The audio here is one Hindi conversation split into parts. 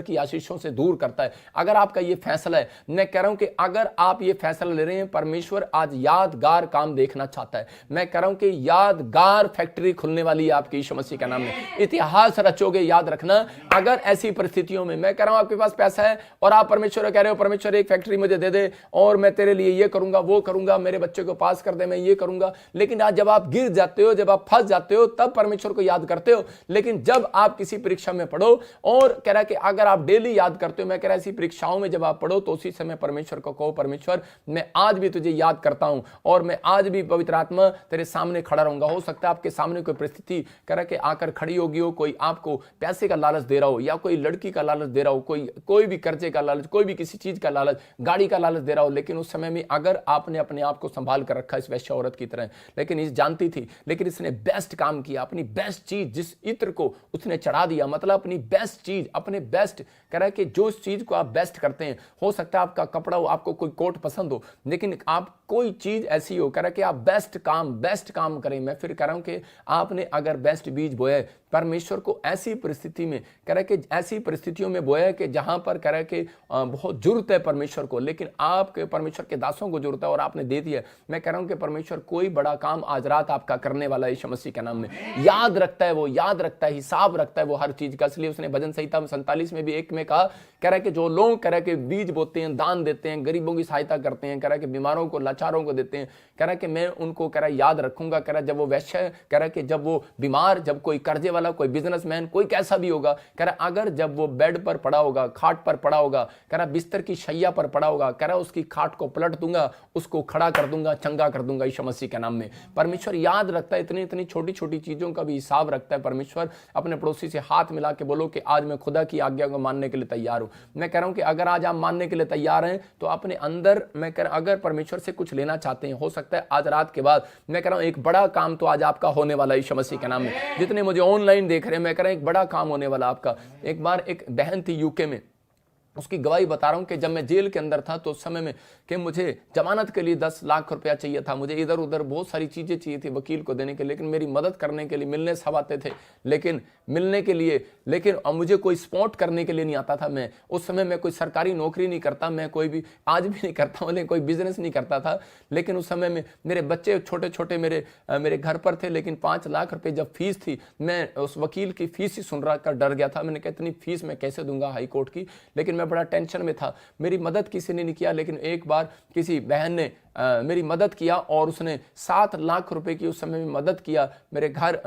की आशीषों से दूर करता है। अगर आपका ये फैसला है, मैं कह रहा हूं कि अगर आप ये फैसला ले रहे हैं, परमेश्वर आज यादगार काम देखना चाहता है। मैं कह रहा हूं कि यादगार फैक्ट्री खुलने वाली है आपकी यीशु मसीह का नाम में। इतिहास रचोगे, याद रखना। अगर ऐसी परिस्थितियों में, मैं कह रहा हूं आपके पास पैसा है और आप परमेश्वर कह रहे हो परमेश्वर एक फैक्ट्री मुझे दे दे और मैं तेरे लिए ये करूंगा वो करूंगा, मेरे बच्चे को पास कर दे, मैं ये करूंगा। लेकिन आज जब आप गिर जाते हो, जब आप फंस जाते हो, तब परमेश्वर को याद करते हो। लेकिन जब आप किसी परीक्षा में पढ़ो और कह रहा है कि अगर आप डेली याद करते हो, मैं कह रहा ऐसी परीक्षाओं में जब आप पढ़ो तो उसी समय परमेश्वर को कहो परमेश्वर मैं आज भी तुझे याद करता हूं और मैं आज भी पवित्र आत्मा तेरे सामने खड़ा रहूंगा। हो सकता है आपके सामने कोई परिस्थिति कह रहा कि आकर खड़ी होगी हो, कोई आपको पैसे का लालच दे रहा हो या कोई लड़की का लालच दे रहा हो, कोई भी कर्जे का लालच, कोई भी किसी चीज का लालच, गाड़ी का लालच दे रहा हो। लेकिन उस समय में अगर आपने अपने आप को संभाल कर रखा इस वैश्य औरत की तरह, लेकिन इस जानती थी, लेकिन इसने बेस्ट काम किया, अपनी बेस्ट चीज जिस इत्र को उसने चढ़ा दिया, मतलब अपनी बेस्ट चीज, अपने बेस्ट कह रहा है कि जो चीज को आप बेस्ट करते हैं, हो सकता है आपका कपड़ा हो, आपको कोई कोट पसंद हो, लेकिन आप कोई चीज ऐसी हो कह रहा है कि आप बेस्ट काम करें। मैं फिर कह रहा हूं कि आपने अगर बेस्ट बीज बोया, परमेश्वर को ऐसी परिस्थिति में कह रहा है कि ऐसी परिस्थितियों में बोया कि जहां पर कह रहा है कि बहुत जरूरत है परमेश्वर को, लेकिन आपके परमेश्वर के दासों को जरूरत है और आपने दे दिया। मैं कह रहा हूं कि परमेश्वर कोई बड़ा काम आज रात आपका करने वाला है यीशु मसीह के नाम में। याद रखता है, वो याद रखता है, हिसाब रखता है वो हर चीज का। इसलिए उसने भजन संहिता 47 में भी एक में कहा, कह रहा है कि जो लोग कह रहा है कि बीज बोते हैं, दान देते हैं, गरीबों की सहायता करते हैं, कह रहा है कि बीमारों को, लाचारों को देते हैं, कह रहा है कि मैं उनको कह रहा है याद रखूंगा। कह रहा है जब वो वैश्य, कह रहा है कि जब वो बीमार, जब कोई कर्जे वाला, कोई बिजनेसमैन, कोई कैसा भी होगा, कह रहा है अगर जब वो बेड पर पड़ा होगा, खाट पर पड़ा होगा, कह रहा बिस्तर की शैया पर पड़ा होगा, कह रहा उसकी खाट को पलट दूंगा, उसको खड़ा कर दूंगा, चंगा कर दूंगा यीशु मसीह के नाम में। परमेश्वर याद रखता है, इतनी इतनी छोटी छोटी चीजों का भी हिसाब रखता है परमेश्वर। अपने पड़ोसी से हाथ मिला के बोलो कि आज मैं खुदा की आज्ञा को मानने के लिए तैयार हूं। मैं कह रहा हूं कि अगर आज आप मानने के लिए तैयार हैं तो अपने अंदर, मैं कह रहा अगर परमेश्वर से कुछ लेना चाहते हैं, हो सकता है आज रात के बाद, मैं कह रहा हूं एक बड़ा काम तो आज आपका होने वाला है यीशु मसीह के नाम में। जितने मुझे ऑनलाइन देख रहे हैं, मैं कह रहा हूं एक बड़ा काम होने वाला आपका। एक बार एक बहन थी यूके में, उसकी गवाही बता रहा हूं कि जब मैं जेल के अंदर था तो उस समय में कि मुझे जमानत के लिए 10 लाख रुपया चाहिए था, मुझे इधर उधर बहुत सारी चीजें चाहिए थी वकील को देने के लिए, लेकिन मेरी मदद करने के लिए मिलने सब आते थे, लेकिन मिलने के लिए, लेकिन मुझे कोई सपोर्ट करने के लिए नहीं आता था। मैं उस समय मैं कोई सरकारी नौकरी नहीं करता, मैं कोई भी आज भी नहीं करता हूं, कोई बिजनेस नहीं करता था। लेकिन उस समय में मेरे बच्चे छोटे छोटे मेरे घर पर थे, लेकिन 5 लाख रुपए जब फीस थी, मैं उस वकील की फीस ही सुन रहा कर डर गया था। मैंने कहा इतनी फीस मैं कैसे दूंगा हाई कोर्ट की, लेकिन मैं बड़ा टेंशन में था। मेरी मदद किसी ने नहीं किया, लेकिन एक बार किसी बहन ने मेरी मदद किया और उसने 7 लाख रुपए की उस समय में मदद किया मेरे घर,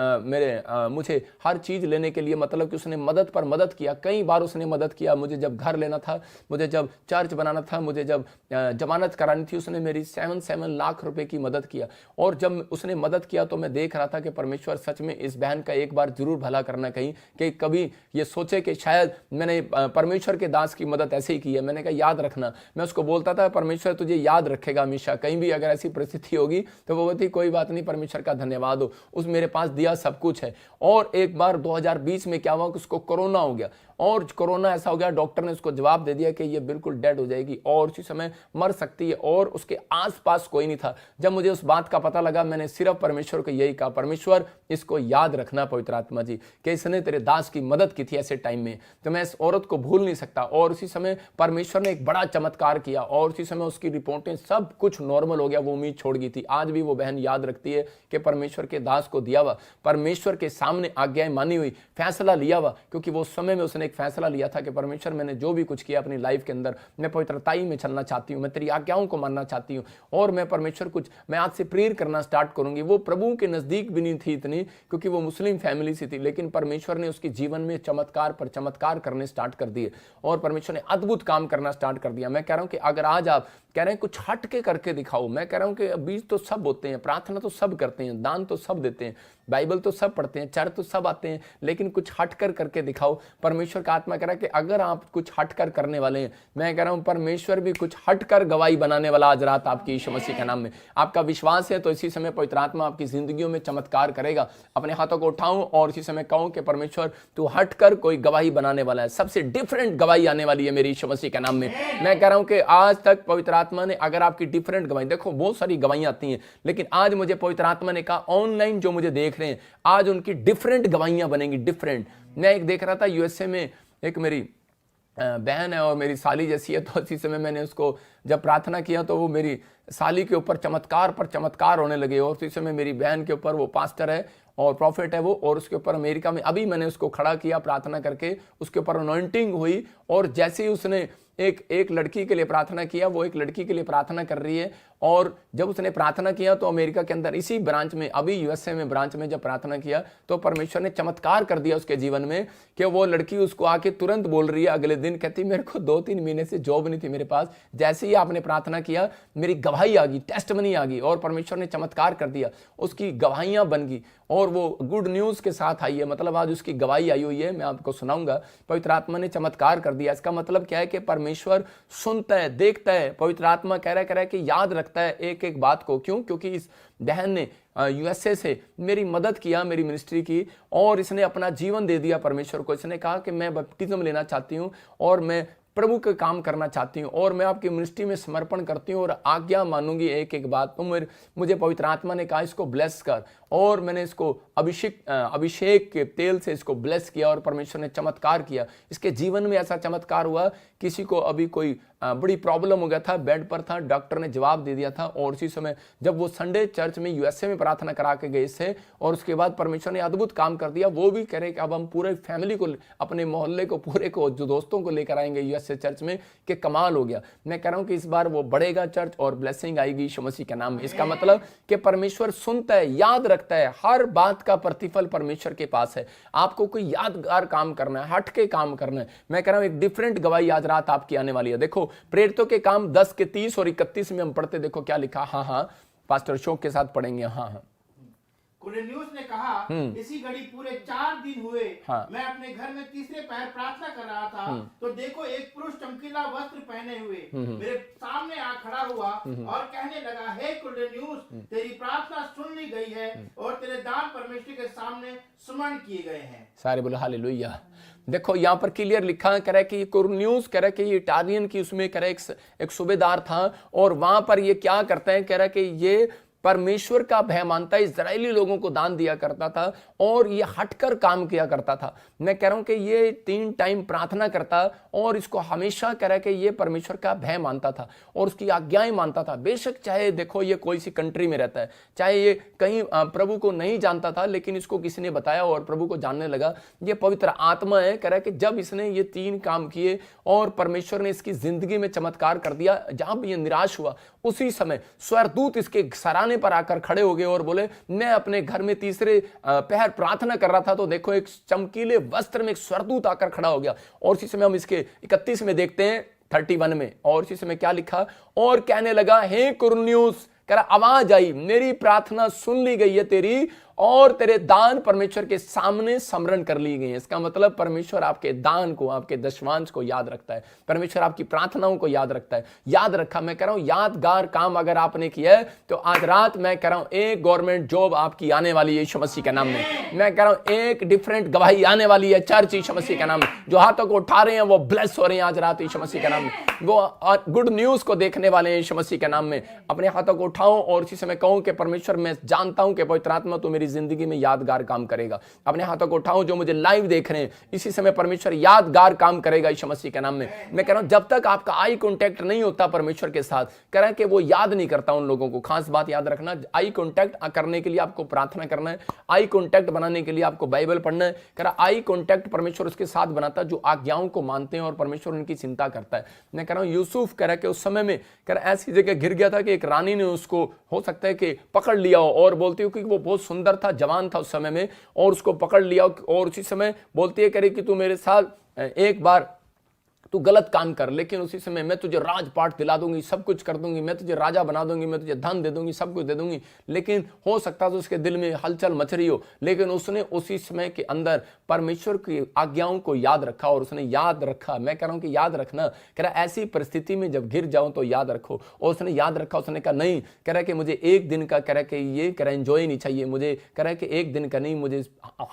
मुझे हर चीज लेने के लिए, मतलब कि उसने मदद पर मदद किया। कई बार उसने मदद किया। मुझे जब घर लेना था, मुझे जब चर्च बनाना था, मुझे जब जमानत करानी थी, उसने मेरी 7 लाख रुपए की मदद किया। और जब उसने मदद किया तो मैं देख रहा था कि परमेश्वर सच में इस बहन का एक बार जरूर भला करना, कहीं कि कभी ये सोचे कि शायद मैंने परमेश्वर के दास की मदद ऐसे ही की है। मैंने कहा याद रखना। मैं उसको बोलता था परमेश्वर तुझे याद रखेगा हमेशा, कहीं भी अगर ऐसी परिस्थिति होगी तो वो बोलती कोई बात नहीं, परमेश्वर का धन्यवाद हो, उस मेरे पास दिया सब कुछ है। और एक बार 2020 में क्या हुआ कि उसको कोरोना हो गया, और कोरोना ऐसा हो गया, डॉक्टर ने उसको जवाब दे दिया कि ये बिल्कुल डेड हो जाएगी और उसी समय मर सकती है, और उसके आसपास कोई नहीं था। जब मुझे उस बात का पता लगा, मैंने सिर्फ परमेश्वर को यही कहा, परमेश्वर इसको याद रखना पवित्र आत्मा जी कि इसने तेरे दास की मदद की थी ऐसे टाइम में, तो मैं इस औरत को भूल नहीं सकता। और उसी समय परमेश्वर ने एक बड़ा चमत्कार किया और उसी समय उसकी रिपोर्टें सब कुछ नॉर्मल हो गया। वो उम्मीद छोड़ गई थी। आज भी वो बहन याद रखती है कि परमेश्वर के दास को दिया हुआ, परमेश्वर के सामने आज्ञाएं मानी हुई, फैसला लिया हुआ, क्योंकि वो समय में उसने एक फैसला लिया था कि परमेश्वर मैंने जो भी कुछ किया अपनी लाइफ के अंदर, मैं पवित्रताई में चलना चाहती हूँ, मैं तेरी आज्ञाओं को मानना चाहती हूँ, और मैं परमेश्वर कुछ मैं आज से प्रेयर करना स्टार्ट करूंगी। वो प्रभु के नजदीक भी नहीं थी इतनी, क्योंकि वो मुस्लिम फैमिली से थी, लेकिन परमेश्वर ने उसके जीवन में चमत्कार पर चमत्कार करने स्टार्ट कर दिए और परमेश्वर ने अद्भुत काम करना स्टार्ट कर दिया। मैं कह रहा हूं कि अगर आज आप कह रहे हैं कुछ हट के करके दिखाओ, मैं कह रहा हूं कि बीज तो सब होते हैं, प्रार्थना तो सब करते हैं, दान तो सब देते हैं, बाइबल तो सब पढ़ते हैं, चर्च तो सब आते हैं, लेकिन कुछ हट कर करके दिखाओ। परमेश्वर का आत्मा कह रहा है कि अगर आप कुछ हट कर करने वाले हैं, मैं कह रहा हूं परमेश्वर भी कुछ हट कर गवाही बनाने वाला आज रात आपकी यीशु मसीह के नाम में। आपका विश्वास है तो इसी समय पवित्र आत्मा आपकी जिंदगियों में चमत्कार करेगा। अपने हाथों को उठाऊं और इसी समय कहूं कि परमेश्वर तू हट कर कोई गवाही बनाने वाला है, सबसे डिफरेंट गवाही आने वाली है मेरी यीशु मसीह के नाम में। मैं कह रहा हूं कि आज तक पवित्र आत्मा ने अगर आपकी डिफरेंट गवाही, देखो बहुत सारी गवाहियां आती हैं, लेकिन आज मुझे पवित्र आत्मा ने कहा ऑनलाइन जो मुझे देख रहे हैं आज उनकी डिफरेंट गवाहियां बनेंगी, डिफरेंट। मैं एक देख रहा था यूएसए में, एक मेरी बहन है और मेरी साली जैसी है, तो इसी समय मैंने उसको जब प्रार्थना किया तो वो मेरी साली के ऊपर चमत्कार पर चमत्कार होने लगे। और इसी समय मेरी बहन के ऊपर, वो पास्टर है और प्रॉफिट है वो, और उसके ऊपर अमेरिका में अभी मैंने उसको खड़ा किया प्रार्थना करके, उसके ऊपर अनॉइंटिंग हुई। और जैसे ही उसने एक लड़की के लिए प्रार्थना किया, वो एक लड़की के लिए प्रार्थना कर रही है। और जब उसने प्रार्थना किया तो अमेरिका के अंदर इसी ब्रांच में, अभी यूएसए में ब्रांच में जब प्रार्थना किया तो परमेश्वर ने चमत्कार कर दिया उसके जीवन में कि वो लड़की उसको आके तुरंत बोल रही है अगले दिन, कहती मेरे को 2-3 महीने से जॉब नहीं थी मेरे पास, जैसे ही आपने प्रार्थना किया मेरी गवाही आ गई, टेस्टमनी आ गई, और परमेश्वर ने चमत्कार कर दिया, उसकी गवाहियां बन गई और वो गुड न्यूज के साथ आई है। मतलब आज उसकी गवाही आई हुई है, मैं आपको सुनाऊंगा। पवित्र आत्मा ने चमत्कार कर दिया। इसका मतलब क्या है कि परमेश्वर सुनता है, देखता है। पवित्र आत्मा कह रहा है कि याद रखता है एक एक बात को। क्यों? क्योंकि इस बहन ने यूएसए से मेरी मदद किया, मेरी मिनिस्ट्री की, और इसने अपना जीवन दे दिया परमेश्वर को। इसने कहा कि मैं बपटिज्म लेना चाहती हूँ और मैं प्रभु का काम करना चाहती हूँ और मैं आपकी मिनिस्ट्री में समर्पण करती हूँ और आज्ञा मानूंगी एक एक बात। तो मुझे पवित्र आत्मा ने कहा इसको ब्लेस कर, और मैंने इसको अभिषेक के तेल से इसको ब्लेस किया और परमेश्वर ने चमत्कार किया। इसके जीवन में ऐसा चमत्कार हुआ, किसी को अभी कोई बड़ी प्रॉब्लम हो गया था, बेड पर था, डॉक्टर ने जवाब दे दिया था, और उसी समय जब वो संडे चर्च में यूएसए में प्रार्थना करा के गए थे और उसके बाद परमेश्वर ने अद्भुत काम कर दिया। वो भी कह रहे कि अब हम पूरे फैमिली को, अपने मोहल्ले को, पूरे को, जो दोस्तों को लेकर आएंगे यूएसए चर्च में, कि कमाल हो गया। मैं कह रहा हूं कि इस बार वो बढ़ेगा चर्च और ब्लेसिंग आएगी यीशु मसीह के नाम में। इसका मतलब कि परमेश्वर सुनता है, याद रखता है, हर बात का प्रतिफल परमेश्वर के पास है। आपको कोई यादगार काम करना है, हट के काम करना है। मैं कह रहा हूं एक डिफरेंट गवाही आज रात आपकी आने वाली है। देखो प्रेरितों के काम 10 के 30 और 31 में हम पढ़ते, देखो क्या लिखा। हाँ, पास्टर अशोक के साथ पढ़ेंगे। हाँ। कुरनेलियुस ने कहा, इसी घड़ी पूरे 4 दिन हुए, मैं अपने घर में तीसरे पहर प्रार्थना कर रहा था, तो देखो एक पुरुष चमकीला वस्त्र पहने हुए मेरे सामने आ खड़ा हुआ और कहने लगा, हे कुरनेलियुस, तेरी प्रार्थना सुन ली गई है और तेरे दान परमेश्वर के सामने स्मरण किए गए हैं। सारे बोलो हालेलुया। देखो यहाँ पर क्लियर लिखा, कह रहा है कि कुरनेलियुस, कह रहा है कि ये इटालियन की, उसमें कह रहा है एक सूबेदार था, और वहां पर ये क्या करता है, कह रहा है कि ये परमेश्वर का भय मानता, इजरायली लोगों को दान दिया करता था और ये हटकर काम किया करता था। मैं कह रहा हूं कि ये 3 टाइम प्रार्थना करता और इसको हमेशा कह रहा है कि ये परमेश्वर का भय मानता था और उसकी आज्ञाएं मानता था। बेशक चाहे देखो ये कोई सी कंट्री में रहता है, चाहे ये कहीं प्रभु को नहीं जानता था, लेकिन इसको किसी ने बताया और प्रभु को जानने लगा। ये पवित्र आत्मा है, कह रहा है कि जब इसने ये 3 काम किए और परमेश्वर ने इसकी जिंदगी में चमत्कार कर दिया, जहां भी ये निराश हुआ उसी समय स्वर्गदूत इसके सराहने पर आकर खड़े हो गए और बोले, मैं अपने घर में तीसरे पहर प्रार्थना कर रहा था, तो देखो एक चमकीले वस्त्र में एक स्वर्गदूत आकर खड़ा हो गया। और इसी समय हम इसके 31 में देखते हैं, 31 में, और इसी समय क्या लिखा, और कहने लगा, हे कुरनेलियुस, कह रहा आवाज आई, मेरी प्रार्थना सुन ली गई है तेरी, और तेरे दान परमेश्वर के सामने स्मरण कर ली गई है। इसका मतलब परमेश्वर आपके दान को, आपके दशमांश को याद रखता है। परमेश्वर आपकी प्रार्थनाओं को याद रखता है। याद रखा, मैं कह रहा हूं यादगार काम अगर आपने किया है तो आज रात मैं कह रहा हूं एक गवर्नमेंट जॉब आपकी आने वाली है यीशु मसीह के नाम में। मैं कह रहा हूं एक डिफरेंट गवाही आने वाली है चर्च यीशु मसीह के नाम में। जो हाथों को उठा रहे हैं वो ब्लेस हो रहे हैं आज रात यीशु मसीह के नाम में। वो गुड न्यूज को देखने वाले हैं यीशु मसीह के नाम में। अपने हाथों को उठाओ और इसी समय कहूं कि परमेश्वर, मैं जानता हूं कि पवित्र आत्मा तो मेरी जिंदगी में यादगार काम करेगा। अपने हाथों को उठाओ जो मुझे लाइव देख रहे हैं, इसी समय परमेश्वर यादगार काम करेगा यीशु मसीह के नाम में। मैं कह रहा हूं जब तक आपका आई कांटेक्ट नहीं होता परमेश्वर के साथ, कह रहा है कि वो याद नहीं करता उन लोगों को। खास बात याद रखना, आई कांटेक्ट करने के लिए आपको प्रार्थना करना है, आई कांटेक्ट बनाने के लिए आपको बाइबल पढ़ना है। कह रहा आई कांटेक्ट परमेश्वर उसके साथ बनाता है जो आज्ञाओं को मानते हैं और परमेश्वर उनकी चिंता करता है। मैं कह रहा हूं यूसुफ कह रहा है कि उस समय में कह रहा ऐसी जगह गिर गया था कि एक रानी ने उसको हो सकता है कि पकड़ लिया हो, और बोलती हो कि वो बहुत सुंदर था, जवान था उस समय में, और उसको पकड़ लिया और उसी समय बोलती है करे कि तू मेरे साथ एक बार तू गलत काम कर, लेकिन उसी समय मैं तुझे राजपाट दिला दूंगी, सब कुछ कर दूंगी, मैं तुझे राजा बना दूंगी, मैं तुझे धन दे दूंगी, सब कुछ दे दूंगी। लेकिन हो सकता तो उसके दिल में हलचल मच रही हो, लेकिन उसने उसी समय के अंदर परमेश्वर की आज्ञाओं को याद रखा और उसने याद रखा। मैं कह रहा हूं कि याद रखना, कह रहा ऐसी परिस्थिति में जब गिर जाऊं तो याद रखो। और उसने याद रखा, उसने कहा नहीं, कह रहा कि मुझे एक दिन का, कह रहा कि ये कह रहा एंजॉय नहीं चाहिए मुझे, कह रहा कि एक दिन का नहीं, मुझे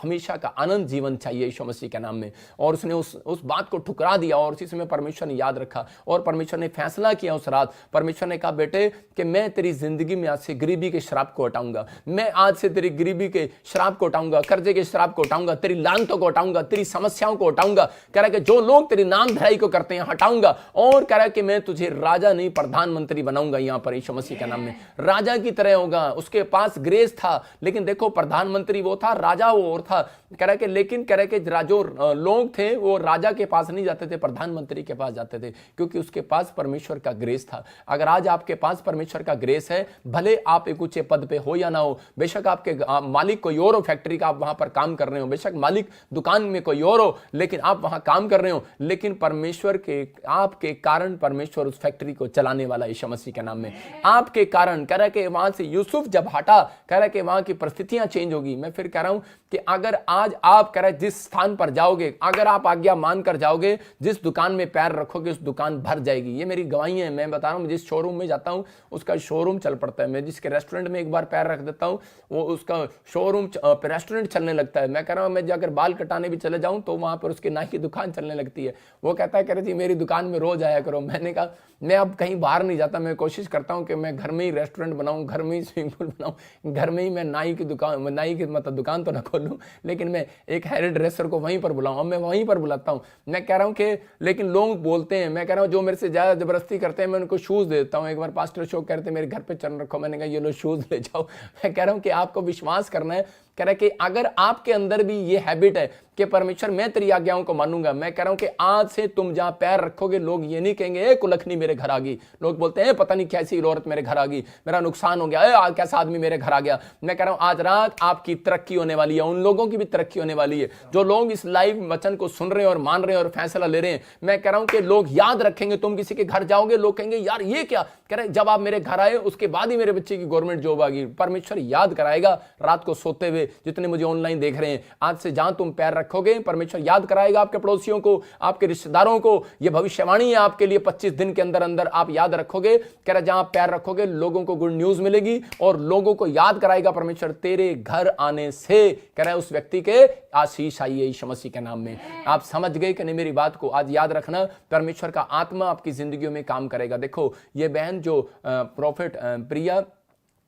हमेशा का आनंद जीवन चाहिए यीशु मसीह के नाम में। और उसने उस बात को ठुकरा दिया और उसी समय परमेश्वर ने याद रखा और परमेश्वर ने फैसला किया उस रात। परमेश्वर ने कहा बेटे कि मैं तेरी जिंदगी में आज से गरीबी के श्राप को हटाऊंगा, मैं आज से तेरी गरीबी के श्राप को हटाऊंगा, कर्जे के श्राप को हटाऊंगा, तेरी लानतों को हटाऊंगा, तेरी समस्याओं को हटाऊंगा। कह रहा है कि जो लोग तेरी नामधराई को करते हैं हटाऊंगा, और कह रहा है कि मैं तुझे राजा नहीं प्रधानमंत्री बनाऊंगा। यहां पर यीशु मसीह के नाम में राजा की तरह होगा। उसके पास ग्रेस था, लेकिन देखो प्रधानमंत्री वो था, राजा वो और था। कह रहा है कि लेकिन कह रहा है कि जो लोग थे वो राजा के पास नहीं जाते थे, प्रधानमंत्री के पास जाते थे, क्योंकि उसके पास परमेश्वर का ग्रेस था। अगर आज आपके पास परमेश्वर का ग्रेस है, भले आप एक ऊंचे पद पे हो या ना हो, बेशक आपके मालिक कोई और हो, फैक्ट्री का आप वहां पर काम कर रहे हो, बेशक मालिक दुकान में कोई और हो, लेकिन आप वहां काम कर रहे हो, लेकिन परमेश्वर के आपके कारण परमेश्वर उस फैक्ट्री को चलाने वाला यीशु मसीह के नाम में आपके कारण। कह रहा है कि वहां से यूसुफ जब हटा, कह रहा है कि वहां की परिस्थितियां चेंज होगी। मैं फिर कह रहा हूं कि अगर आज आप कह रहे जिस स्थान पर जाओगे, अगर आप आज्ञा मानकर जाओगे, जिस दुकान में पैर रखोगे उस दुकान भर जाएगी। ये मेरी गवाही है। मैं बता रहा हूं, जिस शोरूम में जाता हूं उसका शोरूम चल पड़ता है। मैं जिसके रेस्टोरेंट में एक बार पैर रख देता हूं वो उसका शोरूम रेस्टोरेंट चलने लगता है। मैं कह रहा हूं, मैं अगर बाल कटाने भी चले जाऊं तो वहां पर उसके नाई की दुकान चलने लगती है। वो कहता है कह रहे जी मेरी दुकान में रोज आया करो। मैंने कहा मैं अब कहीं बाहर नहीं जाता, मैं कोशिश करता हूं कि मैं घर में ही रेस्टोरेंट बनाऊं, घर में ही स्विमिंग पूल बनाऊं, घर में ही मैं नाई की मतलब दुकान तो ना खोलूं, लेकिन मैं एक हेयर ड्रेसर को वहीं पर बुलाऊं। मैं वहीं पर बुलाता हूं। मैं कह रहा हूं कि लेकिन लोग बोलते हैं, मैं कह रहा हूं जो मेरे से ज्यादा जबरदस्ती करते हैं मैं उनको शूज दे देता हूं। एक बार पास्टर अशोक कहते मेरे घर पे चरण रखो, मैंने कहा ये लो शूज ले जाओ। मैं कह रहा हूं कि आपको विश्वास करना है। कह रहा है कि अगर आपके अंदर भी ये हैबिट है कि परमेश्वर मैं तेरी आज्ञाओं को मानूंगा, मैं कह रहा हूं कि आज से तुम जहां पैर रखोगे लोग ये नहीं कहेंगे ए कुलखनी मेरे घर आ गई। लोग बोलते हैं पता नहीं कैसी औरत मेरे घर आ गई, मेरा नुकसान हो गया, कैसा आदमी मेरे घर आ गया। मैं कह रहा हूं आज रात आपकी तरक्की होने वाली है, उन लोगों की भी तरक्की होने वाली है जो लोग इस लाइव वचन को सुन रहे हैं और मान रहे हैं और फैसला ले रहे हैं। मैं कह रहा हूं कि लोग याद रखेंगे। तुम किसी के घर जाओगे, लोग कहेंगे यार ये क्या, कह रहे जब आप मेरे घर आए उसके बाद ही मेरे बच्चे की गवर्नमेंट जॉब आ गई। परमेश्वर याद कराएगा रात को सोते हुए। जितने मुझे ऑनलाइन देख रहे हैं, आज से जहां तुम पैर रखोगे परमेश्वर याद कराएगा आपके पड़ोसियों को, आपके रिश्तेदारों को। यह भविष्यवाणी है आपके लिए। 25 दिन के अंदर अंदर आप याद रखोगे, कह रहा जहां पैर रखोगे लोगों को गुड न्यूज मिलेगी और लोगों को याद कराएगा परमेश्वर तेरे घर आने से। कह रहा है उस व्यक्ति के आशीष आई है यीशु मसीह के नाम में। आप समझ गए कि नहीं मेरी बात को? आज याद रखना, परमेश्वर का आत्मा आपकी जिंदगियों में काम करेगा। देखो ये बहन जो प्रॉफिट प्रिया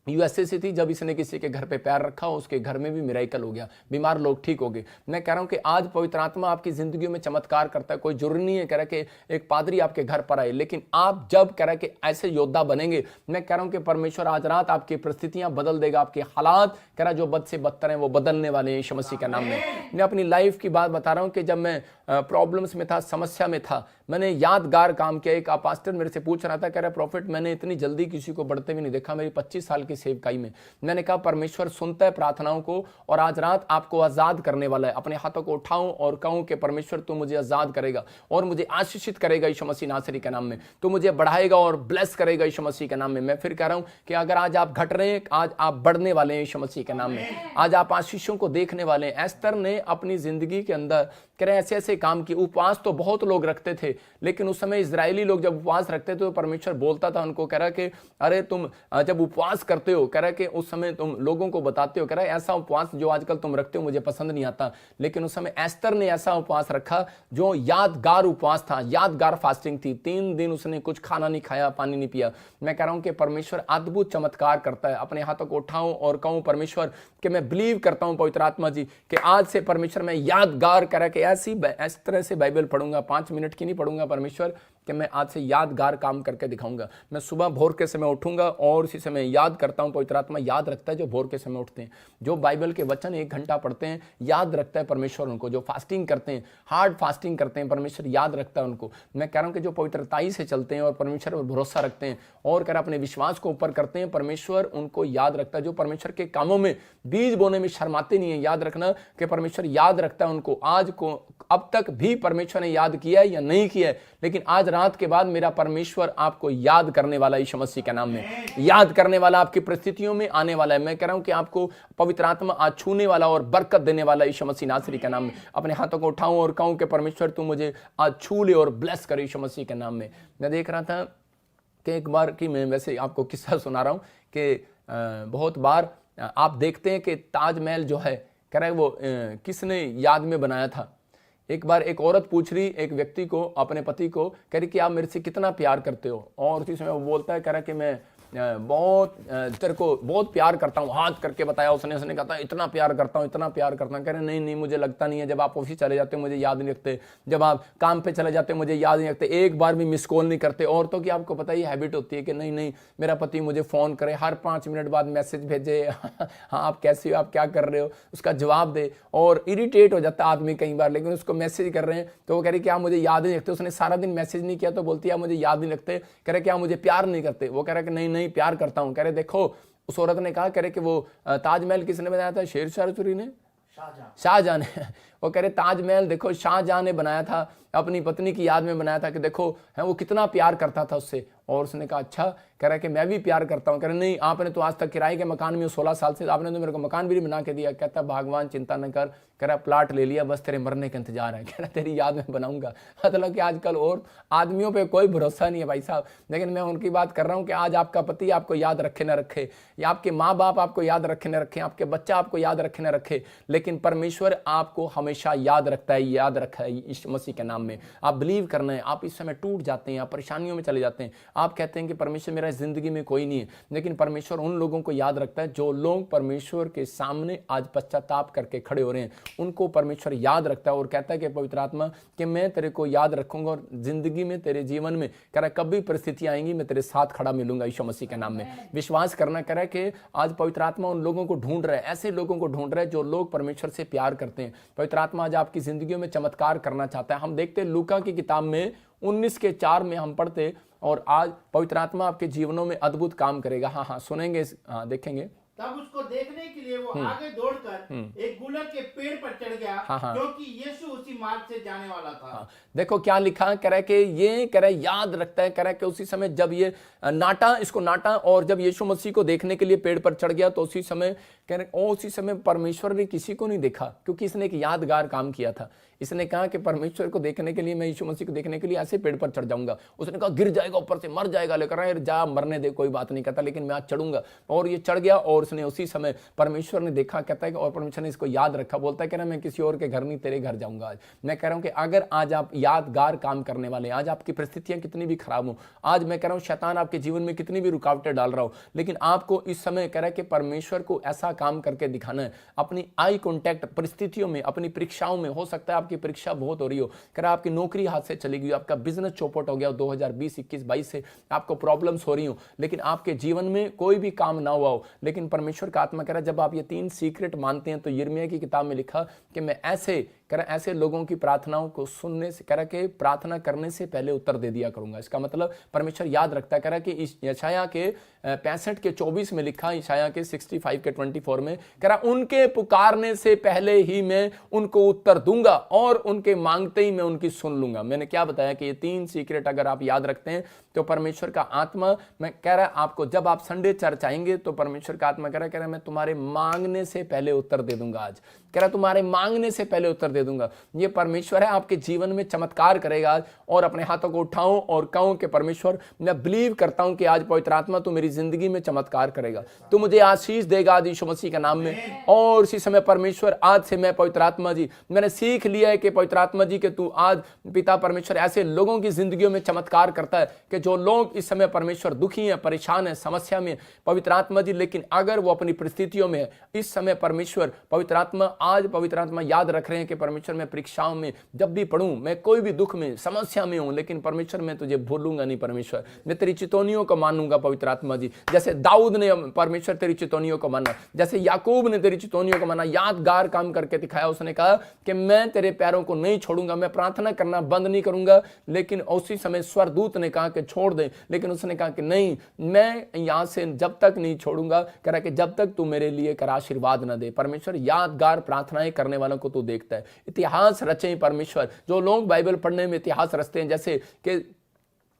यूएसए से थी, जब इसने किसी के घर पे पैर रखा उसके घर में भी मिराकल हो गया, बीमार लोग ठीक हो गए। मैं कह रहा हूं कि आज पवित्र आत्मा आपकी जिंदगी में चमत्कार करता है। कोई जरूरी नहीं है कह रहा कि एक पादरी आपके घर पर आए, लेकिन आप जब कह रहा कि ऐसे योद्धा बनेंगे, मैं कह रहा हूं कि परमेश्वर आज रात आपकी परिस्थितियां बदल देगा। आपके हालात कह रहा जो बद से बदतर हैं वो बदलने वाले हैं यीशु मसीह के नाम में। मैं अपनी लाइफ की बात बता रहा हूं कि जब मैं प्रॉब्लम्स में था, समस्या में था, मैंने यादगार काम किया। एक पास्टर मेरे से पूछ रहा था, कह रहा प्रॉफिट मैंने इतनी जल्दी किसी को बढ़ते हुए नहीं देखा मेरी 25 साल की सेवकाई में। मैंने कहा परमेश्वर सुनता है प्रार्थनाओं को और आज रात आपको आजाद करने वाला है। अपने हाथों को उठाऊं और कहूं कि परमेश्वर तू मुझे आजाद करेगा और मुझे आशीषित करेगा यीशु मसीह नासरी के नाम में। तू मुझे बढ़ाएगा और ब्लेस करेगा यीशु मसीह के नाम में। मैं फिर कह रहा हूं कि अगर आज आप घट रहे हैं, आज आप बढ़ने वाले हैं यीशु मसीह के नाम में। आज आप आशीषों को देखने वाले हैं। एस्तर ने अपनी जिंदगी के अंदर कह रहे ऐसे ऐसे काम किए। उपवास तो बहुत लोग रखते थे, लेकिन उस समय इजरायली लोग जब उपवास रखते थे तो परमेश्वर बोलता था उनको, कह रहा कि अरे तुम जब उपवास करते हो, कह रहा कि उस समय तुम लोगों को बताते हो, कह रहा ऐसा उपवास जो आजकल तुम रखते हो मुझे पसंद नहीं आता। लेकिन उस समय एस्तर ने ऐसा उपवास रखा जो यादगार उपवास था, यादगार फास्टिंग थी। 3 दिन उसने कुछ खाना नहीं खाया, पानी नहीं पिया। मैं कह रहा हूं कि परमेश्वर अद्भुत चमत्कार करता है। अपने हाथों को उठाऊं और कहूं परमेश्वर कि मैं बिलीव करता हूं पवित्र आत्मा जी कि आज से परमेश्वर मैं यादगार कह रहा कि इस तरह से बाइबल पढ़ूंगा, 5 मिनट की नहीं पढ़ूंगा परमेश्वर, कि मैं आज से यादगार काम करके दिखाऊंगा। मैं सुबह भोर के समय उठूंगा और इसी समय याद करता हूं। पवित्र आत्मा याद रखता है जो भोर के समय उठते हैं, जो बाइबल के वचन 1 घंटा पढ़ते हैं, याद रखता है परमेश्वर उनको। जो फास्टिंग करते हैं, हार्ड फास्टिंग करते हैं, परमेश्वर याद रखता है उनको। मैं कह रहा हूं कि जो पवित्रताई से चलते हैं और परमेश्वर पर भरोसा रखते हैं और कह रहा अपने विश्वास को ऊपर करते हैं, परमेश्वर उनको याद रखता है। जो परमेश्वर के कामों में बीज बोने में शर्माते नहीं है, याद रखना कि परमेश्वर याद रखता है उनको। आज को अब तक भी परमेश्वर ने याद किया है या नहीं किया है, लेकिन आज रात के बाद मेरा परमेश्वर आपको याद करने वाला यीशु मसीह के नाम में, याद करने वाला, आपकी परिस्थितियों में आने वाला है। मैं कह रहा हूं कि आपको पवित्र आत्मा आज छूने वाला और बरकत देने वाला यीशु मसीह नासरी के नाम में। अपने हाथों को उठाऊं और कहूं कि परमेश्वर तू मुझे आज छू ले और ब्लेस करे यीशु मसीह के नाम में। मैं देख रहा था कि एक बार की, मैं वैसे आपको किस्सा सुना रहा हूं कि बहुत बार आप देखते हैं कि ताजमहल जो है, कह रहा है वो किसने याद में बनाया था। एक बार एक औरत पूछ रही एक व्यक्ति को, अपने पति को, कह रही कि आप मेरे से कितना प्यार करते हो। और उसी समय वो बोलता है, कह रहा कि मैं तेरे को बहुत प्यार करता हूँ। हाथ करके बताया उसने कहा इतना प्यार करता हूँ, इतना प्यार करता हूँ। कह रहे नहीं मुझे लगता नहीं है, जब आप ऑफिस चले जाते हो मुझे याद नहीं रखते, जब आप काम पे चले जाते हो मुझे याद नहीं रखते, एक बार भी मिस कॉल नहीं करते। औरतों की आपको पता ही हैबिट होती है कि नहीं मेरा पति मुझे फ़ोन करे, हर 5 मिनट बाद मैसेज भेजे, हाँ आप कैसे हो, आप क्या कर रहे हो, उसका जवाब दे। और इरिटेट हो जाता है आदमी कई बार, लेकिन उसको मैसेज कर रहे हैं तो वो कह रही कि आप मुझे याद नहीं रखते। उसने सारा दिन मैसेज नहीं किया तो बोलती है आप मुझे याद नहीं रखते। कह रहे कि आप मुझे प्यार नहीं करते। वो कह रहा कि नहीं प्यार करता हूँ। कह रहे देखो, उस औरत ने कहा, कह रहे कि वो ताजमहल किसने बनाया था? शेरशाह सूरी ने, शाहजहां ने। वो कह रहे ताजमहल देखो शाहजहां ने बनाया था, अपनी पत्नी की याद में बनाया था कि देखो है वो कितना प्यार करता था उससे। और उसने कहा अच्छा, कह रहा है कि मैं भी प्यार करता हूँ। कह रहे नहीं, आपने तो आज तक किराए के मकान में 16 साल से, आपने तो मेरे को मकान भी नहीं बना के दिया। कहता भगवान चिंता न कर, कह रहा प्लाट ले लिया, बस तेरे मरने का इंतजार है। कह रहा तेरी याद में बनाऊंगा। मतलब कि आजकल और आदमियों पे कोई भरोसा नहीं है भाई साहब। लेकिन मैं उनकी बात कर रहा हूँ कि आज आपका पति आपको याद रखे न रखे, या आपके माँ बाप आपको याद रखे न रखे, आपके बच्चा आपको याद रखे न रखे, लेकिन परमेश्वर आपको हमेशा याद रखता है, याद रखा है यीशु मसीह के नाम में। आप बिलीव करना है। आप इस समय टूट जाते हैं, आप परेशानियों में चले जाते हैं, आप कहते हैं कि परमेश्वर मेरा जिंदगी में कोई नहीं है, लेकिन परमेश्वर उन लोगों को याद रखता है जो लोग परमेश्वर के सामने आज पश्चाताप करके खड़े हो रहे हैं, उनको परमेश्वर याद रखता है। और कहता है कि पवित्र आत्मा कि मैं तेरे को याद रखूंगा और जिंदगी में तेरे जीवन में कह रहा कभी परिस्थितियां आएंगी मैं तेरे साथ खड़ा मिलूंगा यीशु मसीह के नाम में। विश्वास करना। कह रहा है कि आज पवित्र आत्मा उन लोगों को ढूंढ रहा है, ऐसे लोगों को ढूंढ रहा है जो लोग परमेश्वर से प्यार करते हैं। पवित्र आत्मा आज आपकी जिंदगियों में चमत्कार करना चाहता है। हम देखते हैं लूका की किताब में 19:4 में हम पढ़ते, और आज पवित्र आत्मा आपके जीवनों में अद्भुत काम करेगा। हाँ सुनेंगे, हाँ देखेंगे। तब उसको देखने के लिए वो आगे दौड़कर एक गुलर के पेड़ पर चढ़ गया, क्योंकि यीशु उसी मार्ग से जाने वाला था। देखो क्या लिखा, कह रहा है कि ये कह रहा है याद रखता है। कह रहा है कि उसी समय जब ये इसको नाटा और जब यीशु मसीह को देखने के लिए पेड़ पर चढ़ गया तो उसी समय कह रहे उसी समय परमेश्वर ने किसी को नहीं देखा, क्योंकि इसने एक यादगार काम किया था। इसने कहा कि परमेश्वर को देखने के लिए, मैं यीशु मसीह को देखने के लिए ऐसे पेड़ पर चढ़ जाऊंगा। उसने कहा गिर जाएगा, ऊपर से मर जाएगा, लेकर जा मरने दे, कोई बात नहीं कहता, लेकिन मैं आज चढ़ूंगा। और ये चढ़ गया और उसने उसी समय परमेश्वर ने देखा, कहता है और परमेश्वर ने इसको याद रखा। बोलता है कि ना मैं किसी और के घर नहीं तेरे घर जाऊंगा। आज मैं कह रहा हूं कि अगर आज आप यादगार काम करने वाले, आज आपकी परिस्थितियां कितनी भी खराब हो, आज मैं कह रहा हूं शैतान आपके जीवन में कितनी भी रुकावटें डाल रहा हो, लेकिन आपको इस समय कह रहा है कि परमेश्वर को ऐसा काम करके दिखाना है। अपनी आई कॉन्टैक्ट परिस्थितियों में, अपनी परीक्षाओं में, हो सकता है आपकी परीक्षा बहुत हो रही हो, कह रहा आपकी नौकरी हाथ से चली गई, आपका बिजनेस चौपट हो गया 2020, 21, 22 से आपको प्रॉब्लम्स हो रही हो, लेकिन आपके जीवन में कोई भी काम ना हुआ हो, लेकिन परमेश्वर का आत्मा कह रहा है जब आप ये 3 सीक्रेट मानते हैं तो यिर्मयाह की किताब में लिखा कि मैं ऐसे लोगों की प्रार्थनाओं को सुनने से, कह रहा कि प्रार्थना करने से पहले उत्तर दे दिया करूंगा। इसका मतलब परमेश्वर याद रखता है। कह रहा कि इस यशायाह के 65 के 24 में लिखा, यशायाह के 65 के 24 में कह रहा उनके पुकारने से पहले ही मैं उनको उत्तर दूंगा और उनके मांगते ही मैं उनकी सुन लूंगा। मैंने क्या बताया कि ये 3 सीक्रेट अगर आप याद रखते हैं तो परमेश्वर का आत्मा, मैं कह रहा आपको जब आप संडे चर्च आएंगे तो परमेश्वर का आत्मा कह रहा मैं तुम्हारे मांगने से पहले उत्तर दे दूंगा। आज कह रहा तुम्हारे मांगने से पहले उत्तर दे दूंगा। ये परमेश्वर है, आपके जीवन में चमत्कार करेगा आज। और अपने हाथों को उठाऊं और कहूं कि परमेश्वर मैं बिलीव करता हूं कि आज पवित्र आत्मा तू मेरी जिंदगी में चमत्कार करेगा, तू मुझे आशीष देगा आज यीशु मसीह के नाम में। और इसी समय परमेश्वर आज से मैं पवित्र आत्मा जी, मैंने सीख लिया है कि पवित्र आत्मा जी के तू आज पिता परमेश्वर ऐसे लोगों की जिंदगियों में चमत्कार करता है कि जो लोग इस समय परमेश्वर दुखी हैं, परेशान हैं, समस्या में पवित्र आत्मा जी, लेकिन अगर वो अपनी परिस्थितियों में इस समय परमेश्वर पवित्र आत्मा आज पवित्र आत्मा याद रख रहे हैं कि परमेश्वर मैं परीक्षाओं में जब भी पढ़ूं, मैं कोई भी दुख में समस्या में हूं, लेकिन परमेश्वर मैं तुझे भूलूंगा नहीं। परमेश्वर मैं तेरी चितौनियों को मानूंगा पवित्र आत्मा जी। जैसे दाऊद ने परमेश्वर तेरी चितौनियों को माना, जैसे याकूब ने तेरी चितौनियों को माना, यादगार काम करके दिखाया। उसने कहा कि मैं तेरे पैरों को नहीं छोड़ूंगा, मैं प्रार्थना करना बंद नहीं करूंगा। लेकिन उसी समय स्वरदूत ने कहा कि छोड़ दे, लेकिन उसने कहा कि नहीं, मैं यहां से जब तक नहीं छोड़ूंगा, कह रहा कि जब तक तू मेरे लिए कर आशीर्वाद न दे। परमेश्वर यादगार प्रार्थनाएं करने वालों को तू देखता है। इतिहास रचे परमेश्वर, जो लोग बाइबल पढ़ने में इतिहास रचते हैं, जैसे कि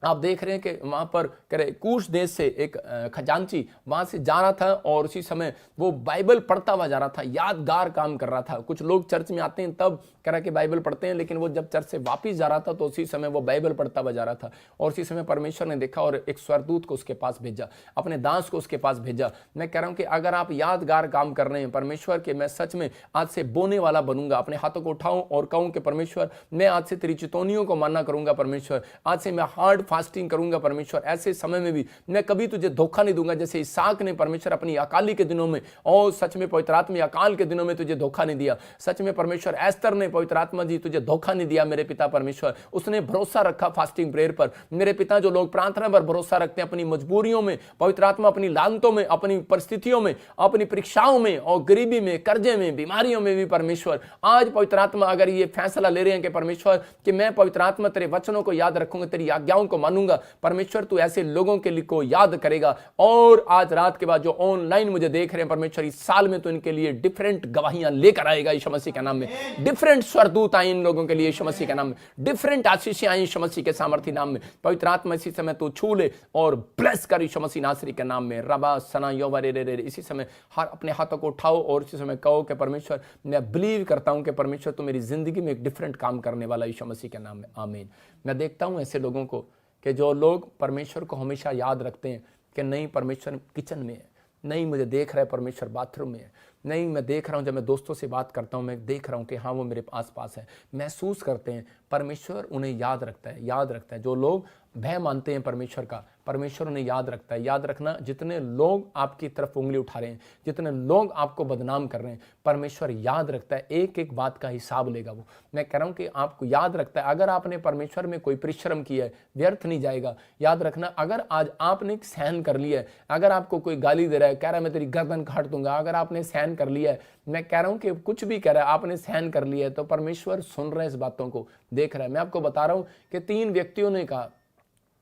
आप देख रहे हैं कि वहां पर करे कूश देश से एक खजांची वहां से जा रहा था और उसी समय वो बाइबल पढ़ता हुआ जा रहा था, यादगार काम कर रहा था। कुछ लोग चर्च में आते हैं तब कह रहा कि बाइबल पढ़ते हैं, लेकिन वो जब चर्च से वापस जा रहा था तो उसी समय वो बाइबल पढ़ता हुआ जा रहा था, और उसी समय परमेश्वर ने देखा और एक स्वर्गदूत को उसके पास भेजा, अपने दास को उसके पास भेजा। मैं कह रहा हूं कि अगर आप यादगार काम कर रहे हैं परमेश्वर के, मैं सच में आज से बोने वाला बनूंगा। अपने हाथों को उठाऊं और कहूं कि परमेश्वर मैं आज से तेरी चितौनियों को मानना करूंगा, परमेश्वर आज से मैं हार्ड फास्टिंग करूंगा, परमेश्वर ऐसे समय में भी मैं कभी तुझे धोखा नहीं दूंगा। जैसे इसहाक ने परमेश्वर अपनी अकाली के दिनों में, और सच में पवित्र आत्मा अकाल के दिनों में तुझे धोखा नहीं दिया। सच में परमेश्वर एस्तर ने, पवित्र आत्मा जी, तुझे धोखा नहीं दिया मेरे पिता परमेश्वर। उसने भरोसा रखा फास्टिंग प्रेयर पर। मेरे पिता, जो लोग प्रार्थना पर भरोसा रखते हैं अपनी मजबूरियों में, पवित्र आत्मा अपनी लानतों में, अपनी परिस्थितियों में, अपनी परीक्षाओं में और गरीबी में, कर्जे में, बीमारियों में भी परमेश्वर आज पवित्र आत्मा अगर ये फैसला ले रहे हैं कि परमेश्वर कि मैं पवित्र आत्मा तेरे वचनों को याद रखूंगा, तेरी आज्ञाओं को मानूंगा, परमेश्वर तू ऐसे लोगों के लिए को याद करेगा। और आज रात के बाद जो ऑनलाइन मुझे देख रहे हैं परमेश्वर, इस साल में तो इनके लिए डिफरेंट गवाहियां लेकर आएगा यीशु मसीह के नाम में। डिफरेंट स्वर्गदूत आए इन लोगों के लिए यीशु मसीह के नाम में, डिफरेंट आशीषें आई यीशु मसीह के सामर्थ्य नाम में। पवित्र आत्मा इसी समय तू छू ले और ब्लेस कर यीशु मसीह नासरी के नाम में। रबा सना योवा रे रे रे। इसी समय हर अपने हाथों को उठाओ और इसी समय कहो कि परमेश्वर मैं बिलीव करता हूं कि परमेश्वर तू मेरी जिंदगी में एक डिफरेंट काम करने वाला यीशु मसीह के नाम में। आमीन। मैं देखता हूं ऐसे लोगों को कि जो लोग परमेश्वर को हमेशा याद रखते हैं कि नहीं परमेश्वर किचन में है, नहीं मुझे देख रहा है परमेश्वर बाथरूम में है, नहीं मैं देख रहा हूं जब मैं दोस्तों से बात करता हूं मैं देख रहा हूं कि हाँ वो मेरे आसपास है, महसूस करते हैं परमेश्वर उन्हें याद रखता है। याद रखता है जो लोग भय मानते हैं परमेश्वर का, परमेश्वर उन्हें याद रखता है। याद रखना, जितने लोग आपकी तरफ उंगली उठा रहे हैं, जितने लोग आपको बदनाम कर रहे हैं, परमेश्वर याद रखता है। एक एक बात का हिसाब लेगा वो। मैं कह रहा हूं कि आपको याद रखता है। अगर आपने परमेश्वर में कोई परिश्रम किया है व्यर्थ नहीं जाएगा। याद रखना, अगर आज आपने सहन कर लिया है, अगर आपको कोई गाली दे रहा है, कह रहा है मैं तेरी गर्दन काट दूंगा, अगर आपने सहन कर लिया है, मैं कह रहा हूं कि कुछ भी कह रहा है आपने सहन कर लिया है, तो परमेश्वर सुन रहे हैं, इस बातों को देख रहा है। मैं आपको बता रहा हूं कि 3 व्यक्तियों ने कहा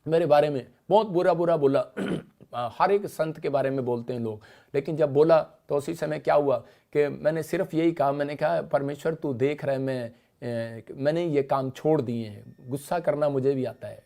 मेरे बारे में, बहुत बुरा बुरा बोला। हर एक संत के बारे में बोलते हैं लोग, लेकिन जब बोला तो उसी समय क्या हुआ कि मैंने सिर्फ यही कहा, मैंने कहा परमेश्वर तू देख रहा है, मैंने ये काम छोड़ दिए हैं। गुस्सा करना मुझे भी आता है,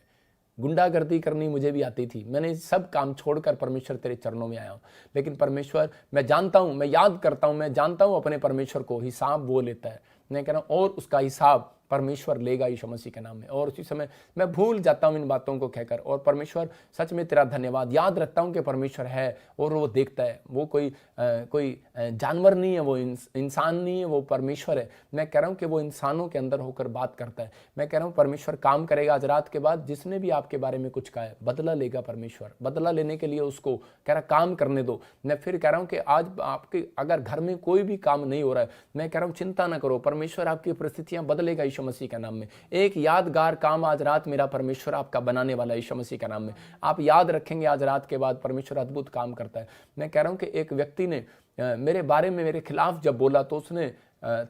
गुंडागर्दी करनी मुझे भी आती थी, मैंने सब काम छोड़कर परमेश्वर तेरे चरणों में आया हूँ। लेकिन परमेश्वर मैं जानता हूँ, मैं याद करता हूँ, मैं जानता हूँ अपने परमेश्वर को, हिसाब वो लेता है। मैं कह रहा हूँ और उसका हिसाब परमेश्वर लेगा यीशु मसीह के नाम में। और उसी समय मैं भूल जाता हूं इन बातों को कहकर, और परमेश्वर सच में तेरा धन्यवाद। याद रखता हूं कि परमेश्वर है और वो देखता है। वो कोई जानवर नहीं है, वो इंसान नहीं है, वो परमेश्वर है। मैं कह रहा हूं कि वो इंसानों के अंदर होकर बात करता है। मैं कह रहा हूं परमेश्वर काम करेगा आज रात के बाद। जिसने भी आपके बारे में कुछ कहा है बदला लेगा परमेश्वर। बदला लेने के लिए उसको कह रहा काम करने दो। मैं फिर कह रहा हूं कि आज आपके अगर घर में कोई भी काम नहीं हो रहा है, मैं कह रहा हूं चिंता ना करो, परमेश्वर आपकी परिस्थितियां बदलेगा यीशु मसीह के नाम में। एक यादगार काम आज रात मेरा परमेश्वर आपका बनाने वाला यीशु मसीह के नाम में। आप याद रखेंगे आज रात के बाद परमेश्वर अद्भुत काम करता है। मैं कह रहा हूं कि एक व्यक्ति ने मेरे बारे में मेरे खिलाफ जब बोला तो उसने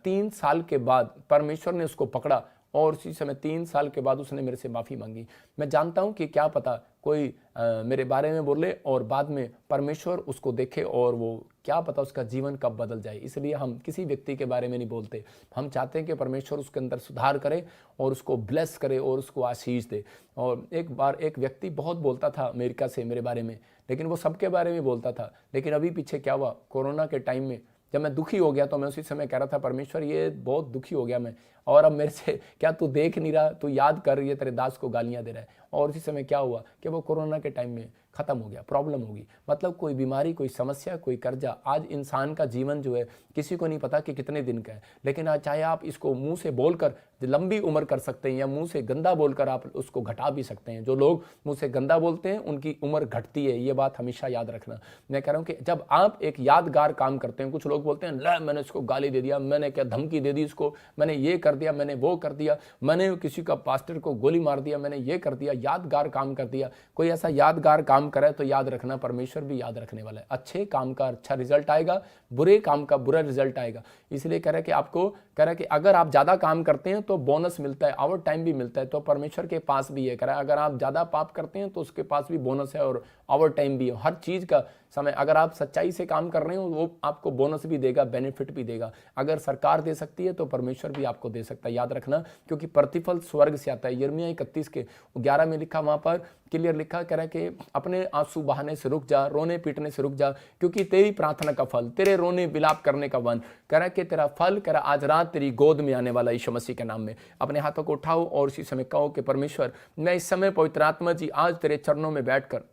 3 साल के बाद परमेश्वर ने उसको पकड़ा और उसी समय 3 साल के बाद उसने मेरे से माफ़ी मांगी। मैं जानता हूं कि क्या पता कोई मेरे बारे में बोले और बाद में परमेश्वर उसको देखे और वो क्या पता उसका जीवन कब बदल जाए। इसलिए हम किसी व्यक्ति के बारे में नहीं बोलते। हम चाहते हैं कि परमेश्वर उसके अंदर सुधार करे और उसको ब्लेस करे और उसको आशीष दे। और एक बार एक व्यक्ति बहुत बोलता था अमेरिका से मेरे बारे में, लेकिन वो सबके बारे में बोलता था। लेकिन अभी पीछे क्या हुआ, कोरोना के टाइम में जब मैं दुखी हो गया तो मैं उसी समय कह रहा था परमेश्वर ये बहुत दुखी हो गया मैं, और अब मेरे से क्या तू देख नहीं रहा, तू याद कर रही है, तेरे दास को गालियां दे रहा है। और उसी समय क्या हुआ कि वो कोरोना के टाइम में खत्म हो गया, प्रॉब्लम होगी। मतलब कोई बीमारी, कोई समस्या, कोई कर्जा। आज इंसान का जीवन जो है किसी को नहीं पता कि कितने दिन का है, लेकिन आज चाहे आप इसको मुंह से बोलकर लंबी उम्र कर सकते हैं या मुंह से गंदा बोलकर आप उसको घटा भी सकते हैं। जो लोग मुंह से गंदा बोलते हैं उनकी उम्र घटती है, ये बात हमेशा याद रखना। मैं कह रहा हूं कि जब आप एक यादगार काम करते हैं, कुछ लोग बोलते हैं ले मैंने इसको गाली दे दिया, मैंने क्या धमकी दे दी इसको, मैंने ये कर दिया, मैंने वो कर दिया, मैंने किसी का पास्टर को गोली मार दिया, मैंने ये कर दिया, यादगार काम कर दिया। कोई ऐसा यादगार काम करे तो याद रखना परमेश्वर भी याद रखने वाला है। अच्छे काम का अच्छा रिजल्ट आएगा, बुरे काम का बुरा रिजल्ट आएगा। इसलिए कह रहा है कि आपको कह रहा है कि अगर आप ज्यादा काम करते हैं तो बोनस मिलता है, आवर टाइम भी मिलता है। तो परमेश्वर के पास भी है, कह रहा है अगर आप ज्यादा पाप करते हैं तो उसके पास भी बोनस है और आवर टाइम भी है। हर चीज का समय, अगर आप सच्चाई से काम कर रहे हो वो आपको बोनस भी भी देगा, बेनिफिट भी देगा। अगर सरकार दे सकती है तो परमेश्वर भी आपको दे सकता है, याद रखना, क्योंकि प्रतिफल स्वर्ग से आता है। यिर्मयाह 31 के 11 में लिखा, वहां पर क्लियर लिखा, कह रहा है कि अपने आंसू बहाने से रुक जा, रोने पीटने से रुक जा, क्योंकि तेरी प्रार्थना का फल, तेरे रोने विलाप करने का वन, कह रहा है कि तेरा फल, कह रहा आज रात तेरी गोद में आने वाला यीशु मसीह के नाम में। अपने हाथों को उठाओ और इसी समय कहो कि परमेश्वर, मैं इस समय पवित्र आत्मा जी आज तेरे चरणों में बैठकर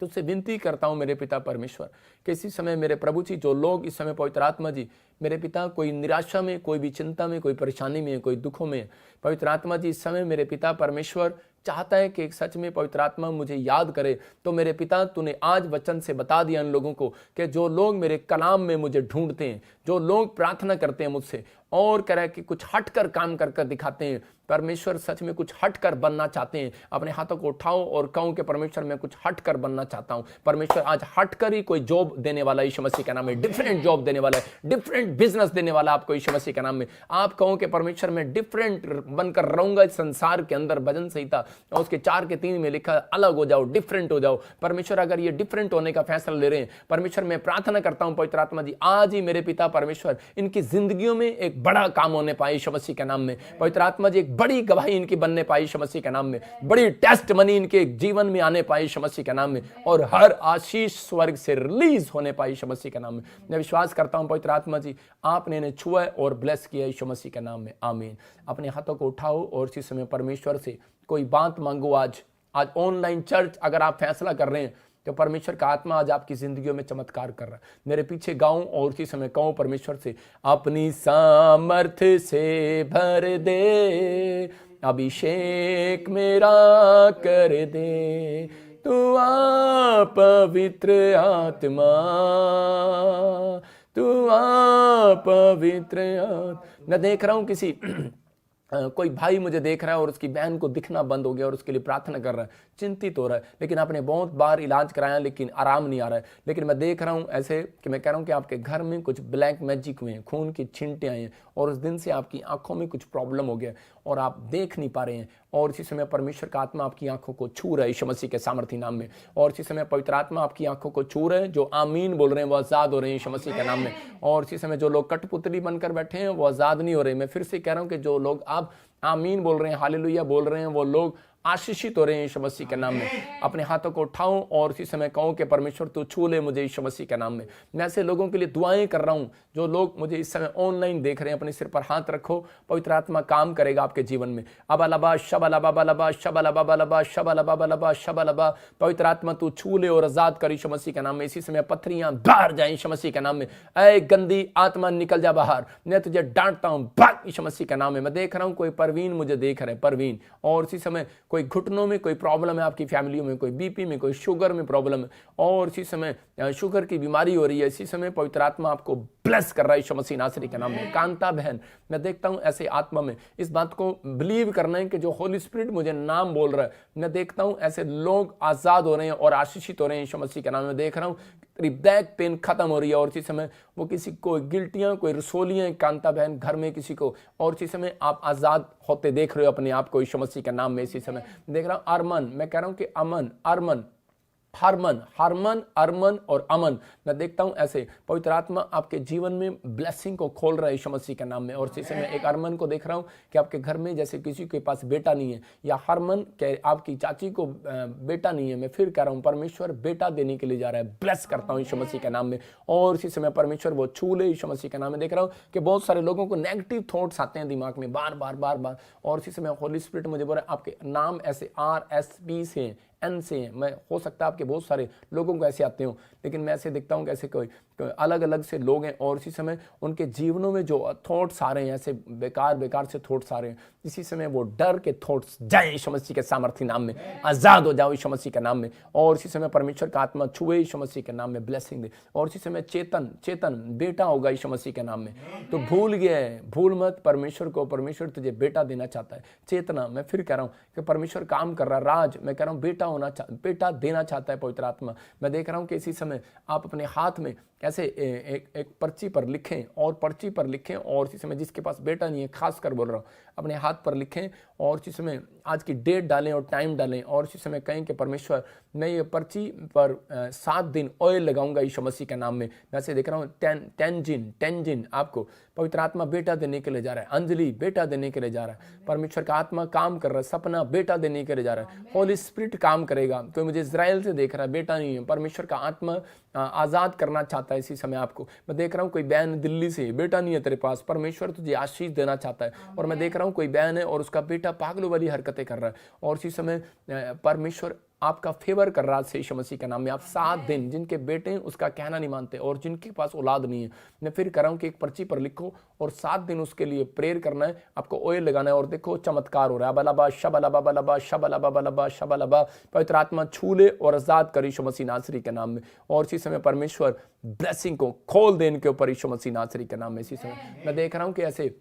तुझसे विनती करता हूं मेरे पिता परमेश्वर, कि इसी समय मेरे प्रभु जी, जो लोग इस समय पवित्र आत्मा जी मेरे पिता कोई निराशा में, कोई भी चिंता में, कोई परेशानी में, कोई दुखों में, पवित्र आत्मा जी इस समय मेरे पिता परमेश्वर चाहता है कि सच में पवित्र आत्मा मुझे याद करे। तो मेरे पिता, तूने आज वचन से बता दिया उन लोगों को कि जो लोग मेरे कलाम में मुझे ढूंढते हैं, जो लोग प्रार्थना करते हैं मुझसे और कह रहा है कि कुछ हटकर काम कर दिखाते हैं, परमेश्वर सच में कुछ हटकर बनना चाहते हैं, अपने हाथों को उठाओ और कहो कि परमेश्वर मैं कुछ हटकर बनना चाहता हूं। परमेश्वर आज हटकर ही कोई जॉब देने वाला यीशु मसीह के नाम में, डिफरेंट जॉब देने वाला है, डिफरेंट बिजनेस देने वाला आपको यीशु मसीह के नाम में। आप कहो कि परमेश्वर मैं डिफरेंट बनकर रहूंगा इस संसार के अंदर। भजन संहिता और उसके 4 के 3 में लिखा, अलग हो जाओ, डिफरेंट हो जाओ। परमेश्वर अगर ये डिफरेंट होने का फैसला ले रहे हैं, परमेश्वर मैं प्रार्थना करता हूं पवित्र आत्मा जी आज ही मेरे पिता परमेश्वर इनकी जिंदगियों में एक बड़ा काम होने पाए यीशु मसीह के नाम में। पवित्र आत्मा जी एक बड़ी गवाही इनकी बनने पाई यीशु मसीह के नाम में, बड़ी टेस्ट मनी इनके जीवन में आने पाई यीशु मसीह के नाम में, और हर आशीष स्वर्ग से रिलीज होने पाई यीशु मसीह के नाम में। मैं विश्वास करता हूं पवित्र आत्मा जी आपने इन्हें छुआ और ब्लेस किया यीशु मसीह के नाम में, आमीन। अपने हाथों को उठाओ और इसी समय परमेश्वर से कोई बात मांगो। आज ऑनलाइन चर्च अगर आप फैसला कर रहे हैं तो परमेश्वर का आत्मा आज आपकी जिंदगियों में चमत्कार कर रहा है। मेरे पीछे गाऊं और उसी समय कहूं परमेश्वर से, अपनी सामर्थ्य से भर दे, अभिषेक मेरा कर दे, तू आ पवित्र आत्मा, तू आ पवित्र आत्मा। मैं देख रहा हूं किसी कोई भाई मुझे देख रहा है और उसकी बहन को दिखना बंद हो गया और उसके लिए प्रार्थना कर रहा है, चिंतित हो रहा है, लेकिन आपने बहुत बार इलाज कराया लेकिन आराम नहीं आ रहा है। लेकिन मैं देख रहा हूं ऐसे कि मैं कह रहा हूं कि आपके घर में कुछ ब्लैक मैजिक हुए हैं, खून की छींटे आई हैं और उस दिन से आपकी आंखों में कुछ प्रॉब्लम हो गया और आप देख नहीं पा रहे हैं। और इसी समय परमेश्वर का आत्मा आपकी आंखों को छू रहा है यीशु मसीह के सामर्थी नाम में। और इसी समय पवित्र आत्मा आपकी आंखों को छू रहे हैं, जो आमीन बोल रहे हैं वो आजाद हो रहे हैं यीशु मसीह के नाम में। और इसी समय जो लोग कठपुतली बनकर बैठे हैं वो आजाद नहीं हो रहे। मैं फिर से कह रहा हूं कि जो लोग आप आमीन बोल रहे हैं, हालेलुया बोल रहे हैं, वो लोग आशीषित हो रहे हैं यीशु मसीह के नाम में। अपने हाथों को उठाओ और इसी समय कहूं कि परमेश्वर तू छू ले मुझे यीशु मसीह के नाम में। मैं ऐसे लोगों के लिए दुआएं कर रहा हूं जो लोग मुझे इस समय ऑनलाइन देख रहे हैं, अपने सिर पर हाथ रखो, पवित्र आत्मा काम करेगा आपके जीवन में। अबलबा शबलबा बलबा शबलबा बलबा शबलबा बलबा शबलबा, पवित्र आत्मा तू छू ले और आजाद कर यीशु मसीह के नाम में। इसी समय पत्थरियां बाहर जाए यीशु मसीह के नाम में। ऐ गंदी आत्मा निकल जा बाहर, मैं तुझे डांटता हूं, भाग यीशु मसीह के नाम में। मैं देख रहा हूं कोई परवीन मुझे देख रहे हैं, परवीन, और इसी समय कोई घुटनों में कोई प्रॉब्लम है आपकी फैमिली में, कोई बीपी में, कोई शुगर में प्रॉब्लम है और इसी समय शुगर की बीमारी हो रही है। इसी समय पवित्र आत्मा आपको ब्लेस कर रहा है यीशु मसीह नासरी के नाम में। कांता बहन, मैं देखता हूं ऐसे आत्मा में, इस बात को बिलीव करना है कि जो होली स्पिरिट मुझे नाम बोल रहा है, मैं देखता हूं ऐसे लोग आजाद हो रहे हैं और आशीषित हो रहे हैं यीशु मसीह के नाम में। देख रहा हूं बैक पेन खत्म हो रही है और इसी समय वो किसी को गिल्टियां, कोई रसोलियां, कांता बहन घर में किसी को, और इसी समय आप आजाद होते देख रहे हो अपने आप को यीशु मसीह के नाम में। इसी समय देख रहा हूं अरमन, मैं कह रहा हूं कि अमन, अरमन, हरमन, हरमन, अरमन और अमन, मैं देखता हूं ऐसे पवित्र आत्मा आपके जीवन में ब्लेसिंग को खोल रहा है यीशु मसीह के नाम में। और इसी समय एक अरमन को देख रहा हूं कि आपके घर में जैसे किसी के पास बेटा नहीं है, या हरमन के आपकी चाची को बेटा नहीं है, मैं फिर कह रहा हूं परमेश्वर बेटा देने के लिए जा रहा है। ब्लेस करता हूं यीशु मसीह के नाम में। और इसी समय परमेश्वर वो छू ले यीशु मसीह के नाम में। देख रहा हूं कि बहुत सारे लोगों को नेगेटिव थॉट्स आते हैं दिमाग में बार बार बार बार, और इसी समय होली स्पिरिट मुझे बोल रहा है आपके नाम ऐसे RSP से N से हैं। मैं हो सकता है आपके बहुत सारे लोगों को ऐसे आते हो, लेकिन मैं ऐसे देखता हूं कि ऐसे कोई अलग अलग से लोग हैं और इसी समय उनके जीवनों में जो थॉट्स आ रहे हैं, ऐसे बेकार बेकार से थॉट्स आ रहे हैं, इसी समय वो डर के थॉट्स जाए यीशु मसीह के सामर्थ्य नाम में, आजाद हो जाओ यीशु मसीह के नाम में। और इसी समय परमेश्वर का आत्मा छुए यीशु मसीह के नाम में, ब्लेसिंग दे। और इसी समय चेतन, चेतन बेटा होगा यीशु मसीह के नाम में। तो भूल गया है, भूल मत परमेश्वर को, परमेश्वर तुझे बेटा देना चाहता है। चेतना, मैं फिर कह रहा हूं कि परमेश्वर काम कर रहा है। राज, मैं कह रहा हूं बेटा बेटा देना चाहता है पवित्र आत्मा। मैं देख रहा हूँ कि इसी समय आप अपने हाथ में ऐसे एक पर्ची पर लिखें और पर्ची पर लिखें, और इसी समय जिसके पास बेटा नहीं है, खास कर बोल रहा हूँ, अपने हाथ पर लिखें और इसी समय आज की डेट डालें और टाइम डालें और इसी समय कहें कि परमेश्वर मैं ये पर्ची पर 7 दिन ऑयल लगाऊंगा यीशु मसीह के नाम में। मैं ऐसे देख रहा हूँ 10 जिन आपको पवित्र आत्मा बेटा देने के लिए जा रहा है। अंजलि बेटा देने के लिए जा रहा है। परमेश्वर का आत्मा काम कर रहा है। सपना बेटा देने के लिए जा रहा है। होली स्पिरिट काम करेगा। कोई मुझे इजराइल से देख रहा है, बेटा नहीं है। परमेश्वर का आत्मा आजाद करना चाहता है इसी समय आपको। मैं देख रहा हूँ कोई बहन दिल्ली से, बेटा नहीं है तेरे पास, परमेश्वर तुझे आशीष देना चाहता है। और मैं देख रहा हूँ कोई बहन है और उसका बेटा पागलों वाली हरकतें कर रहा है और इसी समय परमेश्वर आपका फेवर कर रहा है यीशु मसीह के नाम में। आप 7 दिन जिनके बेटे हैं उसका कहना नहीं मानते और जिनके पास औलाद नहीं है, मैं फिर कह रहा हूँ कि एक पर्ची पर लिखो और 7 दिन उसके लिए प्रेयर करना है, आपको ऑयल लगाना है और देखो चमत्कार हो रहा है। बलबा शबलबा बलबा शबलबा बलबा शबलबा, पवित्र आत्मा छू ले और आजाद कर यीशु मसीह नासरी के नाम में। और इसी समय परमेश्वर ब्लेसिंग को खोल दे इनके ऊपर यीशु मसीह नासरी के नाम में। इसी समय मैं देख रहा हूँ कि ऐसे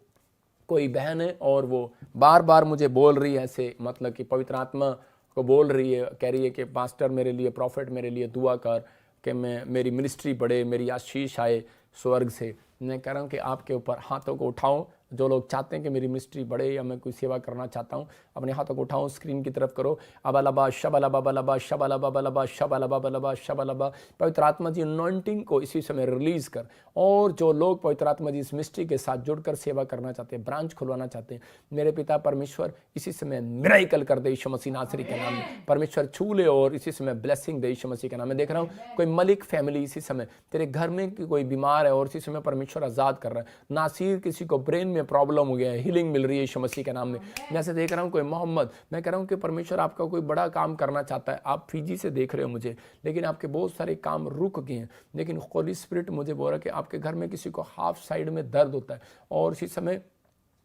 कोई बहन है और वो बार बार मुझे बोल रही है ऐसे, मतलब कि पवित्र आत्मा को बोल रही है, कह रही है कि पास्टर मेरे लिए, प्रॉफिट मेरे लिए दुआ कर कि मेरी मिनिस्ट्री बढ़े, मेरी आशीष आए स्वर्ग से। मैं कह रहा हूँ कि आपके ऊपर हाथों को उठाओ, जो लोग चाहते हैं कि मेरी मिनिस्ट्री बढ़े या मैं कोई सेवा करना चाहता हूँ, अपने हाथों को उठाओ, स्क्रीन की तरफ करो। अबलबा शबलबा बलबा शबलबा बलबा शबलबा बलबा शबलबा। पवित्र आत्मा जी अनॉइंटिंग को इसी समय रिलीज कर। और जो लोग पवित्र आत्मा जी इस मिनिस्ट्री के साथ जुड़कर सेवा करना चाहते हैं, ब्रांच खुलवाना चाहते हैं, मेरे पिता परमेश्वर इसी समय मिरेकल कर दे यीशु मसीह नासरी के नाम में। परमेश्वर छू ले और इसी समय ब्लेसिंग दे यीशु मसीह के नाम में। देख रहा हूँ कोई मलिक फैमिली इसी समय तेरे घर में कोई बीमार है और इसी समय परमेश्वर आजाद कर रहा है। नासिर किसी को ब्रेन में प्रॉब्लम हो गया है, हीलिंग मिल रही है यीशु मसीह के नाम में। जैसे देख रहा हूँ कोई मोहम्मद, मैं कह रहा हूँ कि परमेश्वर आपका कोई बड़ा काम करना चाहता है। आप फीजी से देख रहे हो मुझे, लेकिन आपके बहुत सारे काम रुक गए हैं, लेकिन होली स्पिरिट मुझे बोल रहा है कि आपके घर में किसी को हाफ साइड में दर्द होता है और इसी समय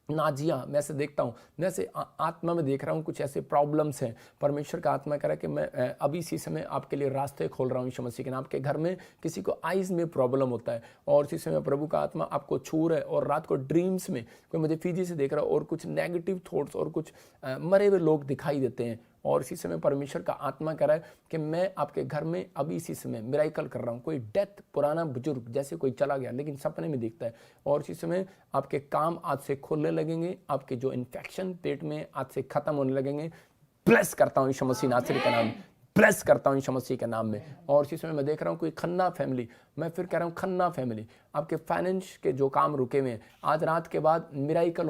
नाजिया, मैं से देखता हूँ, मैं से आत्मा में देख रहा हूँ कुछ ऐसे प्रॉब्लम्स हैं। परमेश्वर का आत्मा कह रहा है कि मैं अभी इसी समय आपके लिए रास्ते खोल रहा हूँ यीशु मसीह के नाम। आपके घर में किसी को आइज में प्रॉब्लम होता है और इसी समय प्रभु का आत्मा आपको छू रहा है और रात को ड्रीम्स में कोई मुझे फीजी से देख रहा है और कुछ नेगेटिव थॉट्स और कुछ मरे हुए लोग दिखाई देते हैं और इसी समय परमेश्वर का आत्मा कह रहा है कि मैं आपके घर में अभी इसी समय मिराइकल कर रहा हूँ। कोई डेथ, पुराना बुजुर्ग जैसे कोई चला गया लेकिन सपने में दिखता है और इसी समय आपके काम आज से खुलने लगेंगे, आपके जो इन्फेक्शन पेट में आज से खत्म होने लगेंगे। ब्लेस करता हूँ यीशु मसीह नासरी का नाम, ब्लेस करता हूँ यीशु मसीह के नाम में। और इसी समय मैं देख रहा हूँ कोई खन्ना फैमिली, मैं फिर कह रहा हूँ खन्ना फैमिली, आपके फाइनेंस के जो काम रुके हुए हैं आज रात के बाद मिराइकल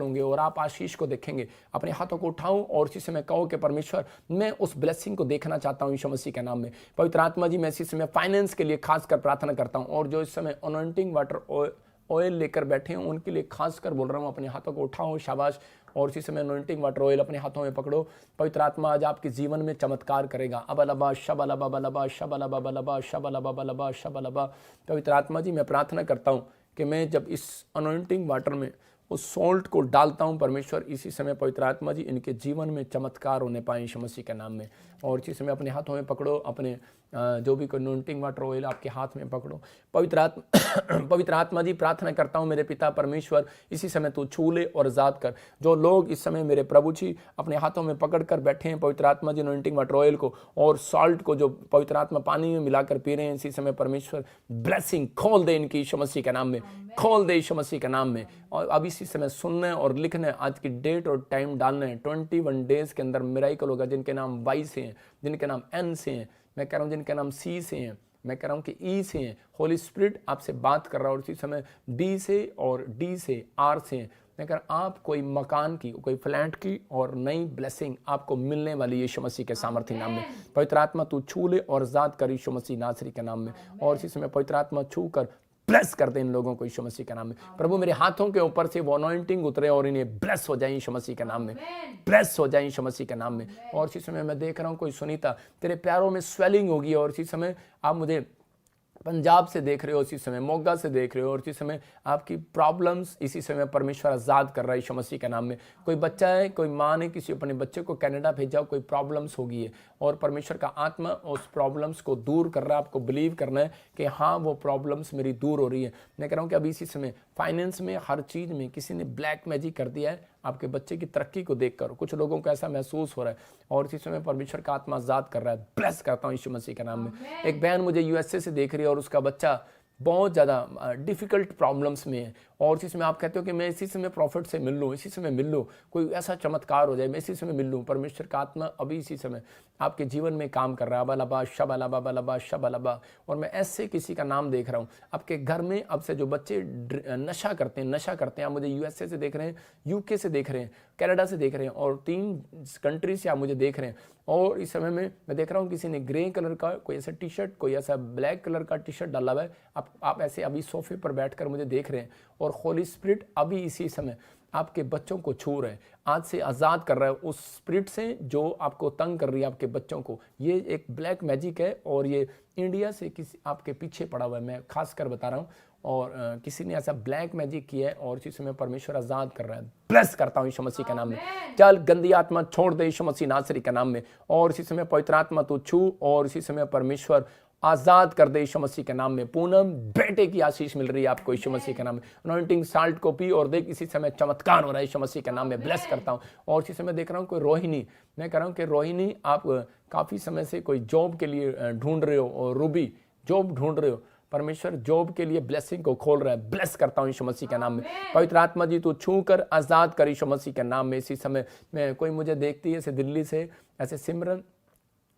होंगे और आप आशीष को देखेंगे। अपने हाथों को उठाओ और इसी समय कहो कि परमेश्वर मैं उस ब्लेसिंग को देखना चाहता हूँ यीशु मसीह के नाम में। पवित्र आत्मा जी मैं इसी समय फाइनेंस के लिए खासकर प्रार्थना करता हूँ और जो इस समय अनॉइंटिंग वाटर ऑयल लेकर बैठे हैं उनके लिए खासकर बोल रहा हूँ, अपने हाथों को उठाओ, शाबाश। और इसी समय अनॉइंटिंग वाटर ऑयल अपने हाथों में पकड़ो। पवित्र आत्मा आज आपके जीवन में चमत्कार करेगा। अबलबा शबलबा बलबा शबलबा बलबा शबलबा बलबा शबलबा। पवित्र आत्मा जी मैं प्रार्थना करता हूँ कि मैं जब इस अनॉइंटिंग वाटर में उस सॉल्ट को डालता हूँ, परमेश्वर इसी समय पवित्र आत्मा जी इनके जीवन में चमत्कार होने पाए यीशु मसीह के नाम में। और इसी समय अपने हाथों में पकड़ो, अपने जो भी कोई अनॉइंटिंग वाटर ऑयल आपके हाथ में पकड़ो। पवित्र आत्मा जी प्रार्थना करता हूँ मेरे पिता परमेश्वर इसी समय तू छू ले और आजाद कर। जो लोग इस समय मेरे प्रभु जी अपने हाथों में पकड़ कर बैठे हैं पवित्र आत्मा जी अनॉइंटिंग वाटर ऑयल को और सॉल्ट को जो पवित्र आत्मा पानी में मिलाकर पी रहे हैं, इसी समय परमेश्वर ब्लेसिंग खोल दे इनकी यीशु मसीह के नाम में, खोल दे यीशु मसीह के नाम में। और अब इसी समय सुनने और लिखने, आज की डेट और टाइम डालने, 21 डेज के अंदर मिराइकल होगा। जिनके नाम वाई से हैं, जिनके नाम एन से हैं, मैं कह रहा हूँ जिनके नाम सी से हैं, मैं कह रहा हूँ कि ई से हैं, होली स्पिरिट आपसे बात कर रहा है और इसी समय बी से और डी से, आर से हैं। मैं कह रहा आप कोई मकान की, कोई फ्लैट की और नई ब्लेसिंग आपको मिलने वाली यीशु मसीह के सामर्थ्य नाम में। पवित्र आत्मा तू छू ले और आजाद कर यीशु मसीह नासरी के नाम में। और इसी समय पवित्र आत्मा छू कर ब्लेस कर दे इन लोगों को यीशु मसीह के नाम में। प्रभु मेरे हाथों के ऊपर से वो अनॉइंटिंग उतरे और इन्हें ब्लेस हो जाए यीशु मसीह के नाम में, ब्लेस हो जाए यीशु मसीह के नाम में। और इसी समय मैं देख रहा हूँ कोई सुनीता तेरे पैरों में स्वेलिंग होगी और इसी समय आप मुझे पंजाब से देख रहे हो, इसी समय मोगा से देख रहे हो और इसी समय आपकी प्रॉब्लम्स इसी समय परमेश्वर आजाद कर रहा है यीशु मसीह के नाम में। कोई बच्चा है, कोई माँ ने किसी अपने बच्चे को कनाडा भेजा, कोई प्रॉब्लम्स होगी है और परमेश्वर का आत्मा उस प्रॉब्लम्स को दूर कर रहा है। आपको बिलीव करना है कि हाँ वो प्रॉब्लम्स मेरी दूर हो रही है। मैं कह रहा हूँ कि अभी इसी समय फाइनेंस में, हर चीज़ में किसी ने ब्लैक मैजिक कर दिया है आपके बच्चे की तरक्की को देखकर। कुछ लोगों को ऐसा महसूस हो रहा है और इसी समय परमेश्वर का आत्मा आजाद कर रहा है। ब्लेस करता हूँ यीशु मसीह के नाम में। एक बहन मुझे यूएसए से देख रही है और उसका बच्चा बहुत ज़्यादा डिफ़िकल्ट प्रॉब्लम्स में है और इसी समय आप कहते हो कि मैं इसी समय प्रॉफिट से मिल लूँ, इसी समय मिल लूँ, कोई ऐसा चमत्कार हो जाए, मैं इसी समय मिल लूँ। परमेश्वर का आत्मा अभी इसी समय आपके जीवन में काम कर रहा है। अबलबा शबलबा बलबा शबलबा। और मैं ऐसे किसी का नाम देख रहा हूँ आपके घर में। अब से जो बच्चे नशा करते हैं, आप मुझे यूएसए से देख रहे हैं, यूके से देख रहे हैं, कनाडा से देख रहे हैं और 3 कंट्री से आप मुझे देख रहे हैं। और इस समय में मैं देख रहा हूँ किसी ने ग्रे कलर का कोई ऐसा टी शर्ट, कोई ऐसा ब्लैक कलर का टी शर्ट डाला हुआ है। आप ऐसे अभी सोफे पर बैठकर मुझे देख रहे हैं और होली स्पिरिट अभी इसी समय आपके बच्चों को छू रहे हैं, आज से आज़ाद कर रहा है उस स्पिरिट से जो आपको तंग कर रही है आपके बच्चों को। ये एक ब्लैक मैजिक है और ये इंडिया से किसी आपके पीछे पड़ा हुआ है, मैं खास कर बता रहा हूँ। और किसी ने ऐसा ब्लैक मैजिक किया है और इसी समय परमेश्वर आज़ाद कर रहा है। ब्लेस करता हूँ यीशु मसीह के नाम में। चल गंदी आत्मा छोड़ दे यीशु मसीह नासरी के नाम में। और इसी समय पवित्र आत्मा तू छू और इसी समय परमेश्वर आजाद कर दे यीशु मसीह के नाम में। पूनम बेटे की आशीष मिल रही है आपको यीशु मसीह के नाम में। अनॉइंटिंग साल्ट को पी और देख इसी समय चमत्कार हो रहा है यीशु मसीह के नाम में। ब्लेस करता हूँ। और इसी समय देख रहा हूँ कोई रोहिणी, मैं कह रहा हूँ कि रोहिणी आप काफ़ी समय से कोई जॉब के लिए ढूंढ रहे हो और रूबी जॉब ढूंढ रहे हो, परमेश्वर जॉब के लिए ब्लेसिंग को खोल रहा है। ब्लेस करता हूँ यीशु मसीह के नाम में। पवित्र आत्मा जी तू छू कर आजाद कर यीशु मसीह के नाम में। इसी समय में कोई मुझे देखती है ऐसे दिल्ली से, ऐसे सिमरन,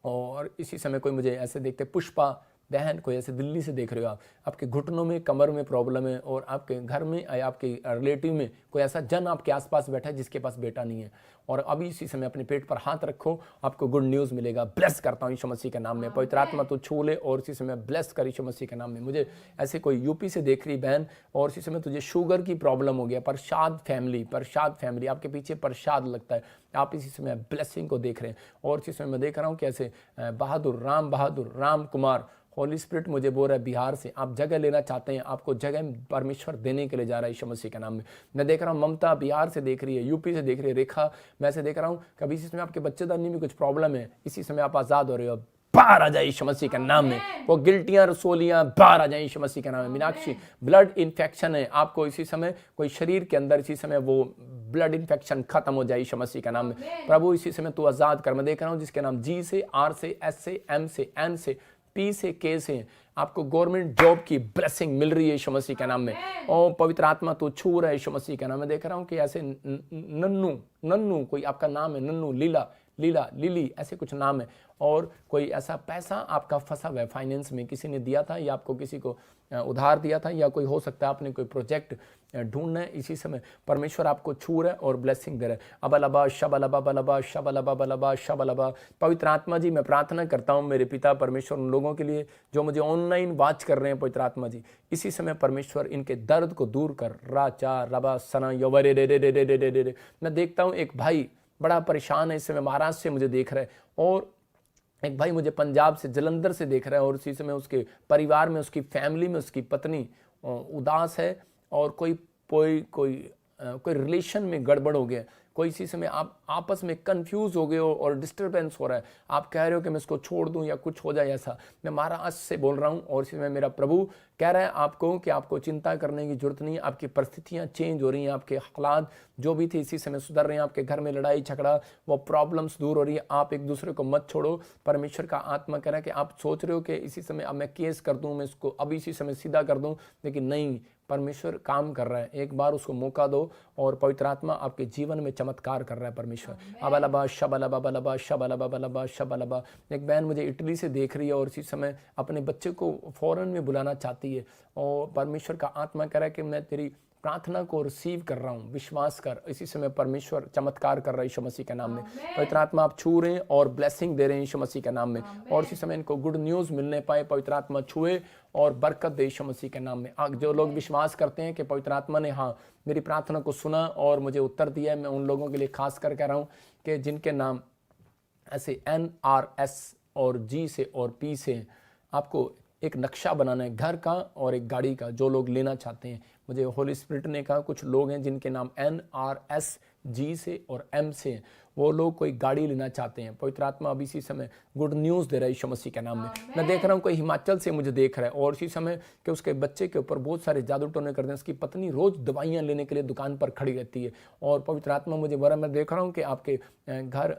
और इसी समय कोई मुझे ऐसे देखते पुष्पा बहन, कोई ऐसे दिल्ली से देख रहे हो आप, आपके घुटनों में कमर में प्रॉब्लम है और आपके घर में या आपके रिलेटिव में कोई ऐसा जन आपके आसपास बैठा है जिसके पास बेटा नहीं है, और अभी इसी समय अपने पेट पर हाथ रखो, आपको गुड न्यूज़ मिलेगा। ब्लेस करता हूँ यीशु मसीह के नाम में। पवित्र आत्मा तो छू ले और इसी समय ब्लेस कर यीशु मसीह के नाम में। मुझे ऐसे कोई यूपी से देख रही बहन और इसी समय तुझे शुगर की प्रॉब्लम हो गया, प्रसाद फैमिली आपके पीछे प्रसाद लगता है, आप इसी समय ब्लेसिंग को देख रहे हैं। और इसी समय मैं देख रहा हूँ कि ऐसे बहादुर राम कुमार, होली स्पिरिट मुझे बोल रहा है बिहार से आप जगह लेना चाहते हैं, आपको जगह परमेश्वर देने के लिए जा रहा है यीशु मसीह के नाम में। मैं देख रहा हूँ ममता बिहार से देख रही है, यूपी से देख रही है, रेखा मैं से देख रहा हूँ कभी इसी समय आपके बच्चेदानी में कुछ प्रॉब्लम है, इसी समय आप आज़ाद हो रहे हो। बाहर आ जाए यीशु मसीह के नाम में। वो गिल्टियां रसोलियां बाहर आ जाए यीशु मसीह के नाम में। मीनाक्षी ब्लड इन्फेक्शन है आपको इसी समय, कोई शरीर के अंदर इसी समय वो ब्लड इन्फेक्शन खत्म हो जाए यीशु मसीह के नाम में। प्रभु इसी समय तू आजाद कर। मैं देख रहा हूँ जिसके नाम जी से, आर से, एस से, एम से, एन से, पी से, के से आपको गवर्नमेंट जॉब की ब्लेसिंग मिल रही है यीशु मसीह के नाम में। और पवित्र आत्मा तो छू रहा है यीशु मसीह के नाम में। देख रहा हूँ कि ऐसे नन्नू कोई आपका नाम है, नन्नू, लीला, लिली, ऐसे कुछ नाम है, और कोई ऐसा पैसा आपका फंसा हुआ है फाइनेंस में, किसी ने दिया था या आपको किसी को उधार दिया था, या कोई हो सकता है आपने कोई प्रोजेक्ट ढूंढना है, इसी समय परमेश्वर आपको छू रहा है और ब्लेसिंग दे रहा है। अबलबा शबलबा बलबा शबलबा बलबा शबलबा। पवित्र आत्मा जी मैं प्रार्थना करता हूँ मेरे पिता परमेश्वर उन लोगों के लिए जो मुझे ऑनलाइन वाच कर रहे हैं। पवित्र आत्मा जी इसी समय परमेश्वर इनके दर्द को दूर कर। राचा रबा सना योवरे रे रे रे रे रे रे रे। मैं देखता हूँ एक भाई बड़ा परेशान है इस समय, महाराष्ट्र से मुझे देख रहा है, और एक भाई मुझे पंजाब से, जलंधर से देख रहा है, और इसी समय उसके परिवार में, उसकी फैमिली में उसकी पत्नी उदास है, और कोई रिलेशन में गड़बड़ हो गया, कोई इसी समय आप आपस में कंफ्यूज हो गए हो और डिस्टर्बेंस हो रहा है, आप कह रहे हो कि मैं इसको छोड़ दूं या कुछ हो जाए ऐसा। मैं महाराष्ट्र से बोल रहा हूं और इसी समय मेरा प्रभु कह रहा है आपको कि आपको चिंता करने की जरूरत नहीं है। आपकी परिस्थितियां चेंज हो रही हैं, आपके हालात जो भी थे इसी समय सुधर रहे हैं, आपके घर में लड़ाई झगड़ा वो प्रॉब्लम्स दूर हो रही है। आप एक दूसरे को मत छोड़ो। परमेश्वर का आत्मा कह रहा है कि आप सोच रहे हो कि इसी समय अब मैं केस कर दूं, मैं इसको अभी इसी समय सीधा कर दूं, लेकिन नहीं, परमेश्वर काम कर रहा है। एक बार उसको मौका दो और पवित्र आत्मा आपके जीवन में चमत्कार कर रहा है परमेश्वर। अबलबा शबलबा बलबा शबलबा बलबा शबलबा। एक बहन मुझे इटली से देख रही है और इसी समय अपने बच्चे को फौरन में बुलाना चाहती है, और परमेश्वर का आत्मा कह रहा है कि मैं तेरी प्रार्थना को रिसीव कर रहा हूँ, विश्वास कर। इसी समय परमेश्वर चमत्कार कर रहा है यीशु मसीह के नाम में। पवित्र आत्मा आप छू रहे हैं और ब्लेसिंग दे रहे हैं यीशु मसीह के नाम में, और इसी समय इनको गुड न्यूज़ मिलने पाए। पवित्र आत्मा छुए और बरकत दे यीशु मसीह के नाम में। जो लोग विश्वास करते हैं कि पवित्र आत्मा ने हाँ मेरी प्रार्थना को सुना और मुझे उत्तर दिया है, मैं उन लोगों के लिए खास कर कह रहा हूँ कि जिनके नाम ऐसे NRS और G से और P से, आपको एक नक्शा बनाना है घर का और एक गाड़ी का, जो लोग लेना चाहते हैं। मुझे होली स्पिरिट ने कहा कुछ लोग हैं जिनके नाम NRS G से और M से, वो लोग कोई गाड़ी लेना चाहते हैं, पवित्र आत्मा अब इसी समय गुड न्यूज़ दे रहा है यीशु मसीह के नाम में। मैं देख रहा हूँ कोई हिमाचल से मुझे देख रहा है और इसी समय कि उसके बच्चे के ऊपर बहुत सारे जादू टोने करते हैं, उसकी पत्नी रोज दवाइयाँ लेने के लिए दुकान पर खड़ी रहती है और पवित्र आत्मा मुझे बोला, मैं देख रहा हूँ कि आपके घर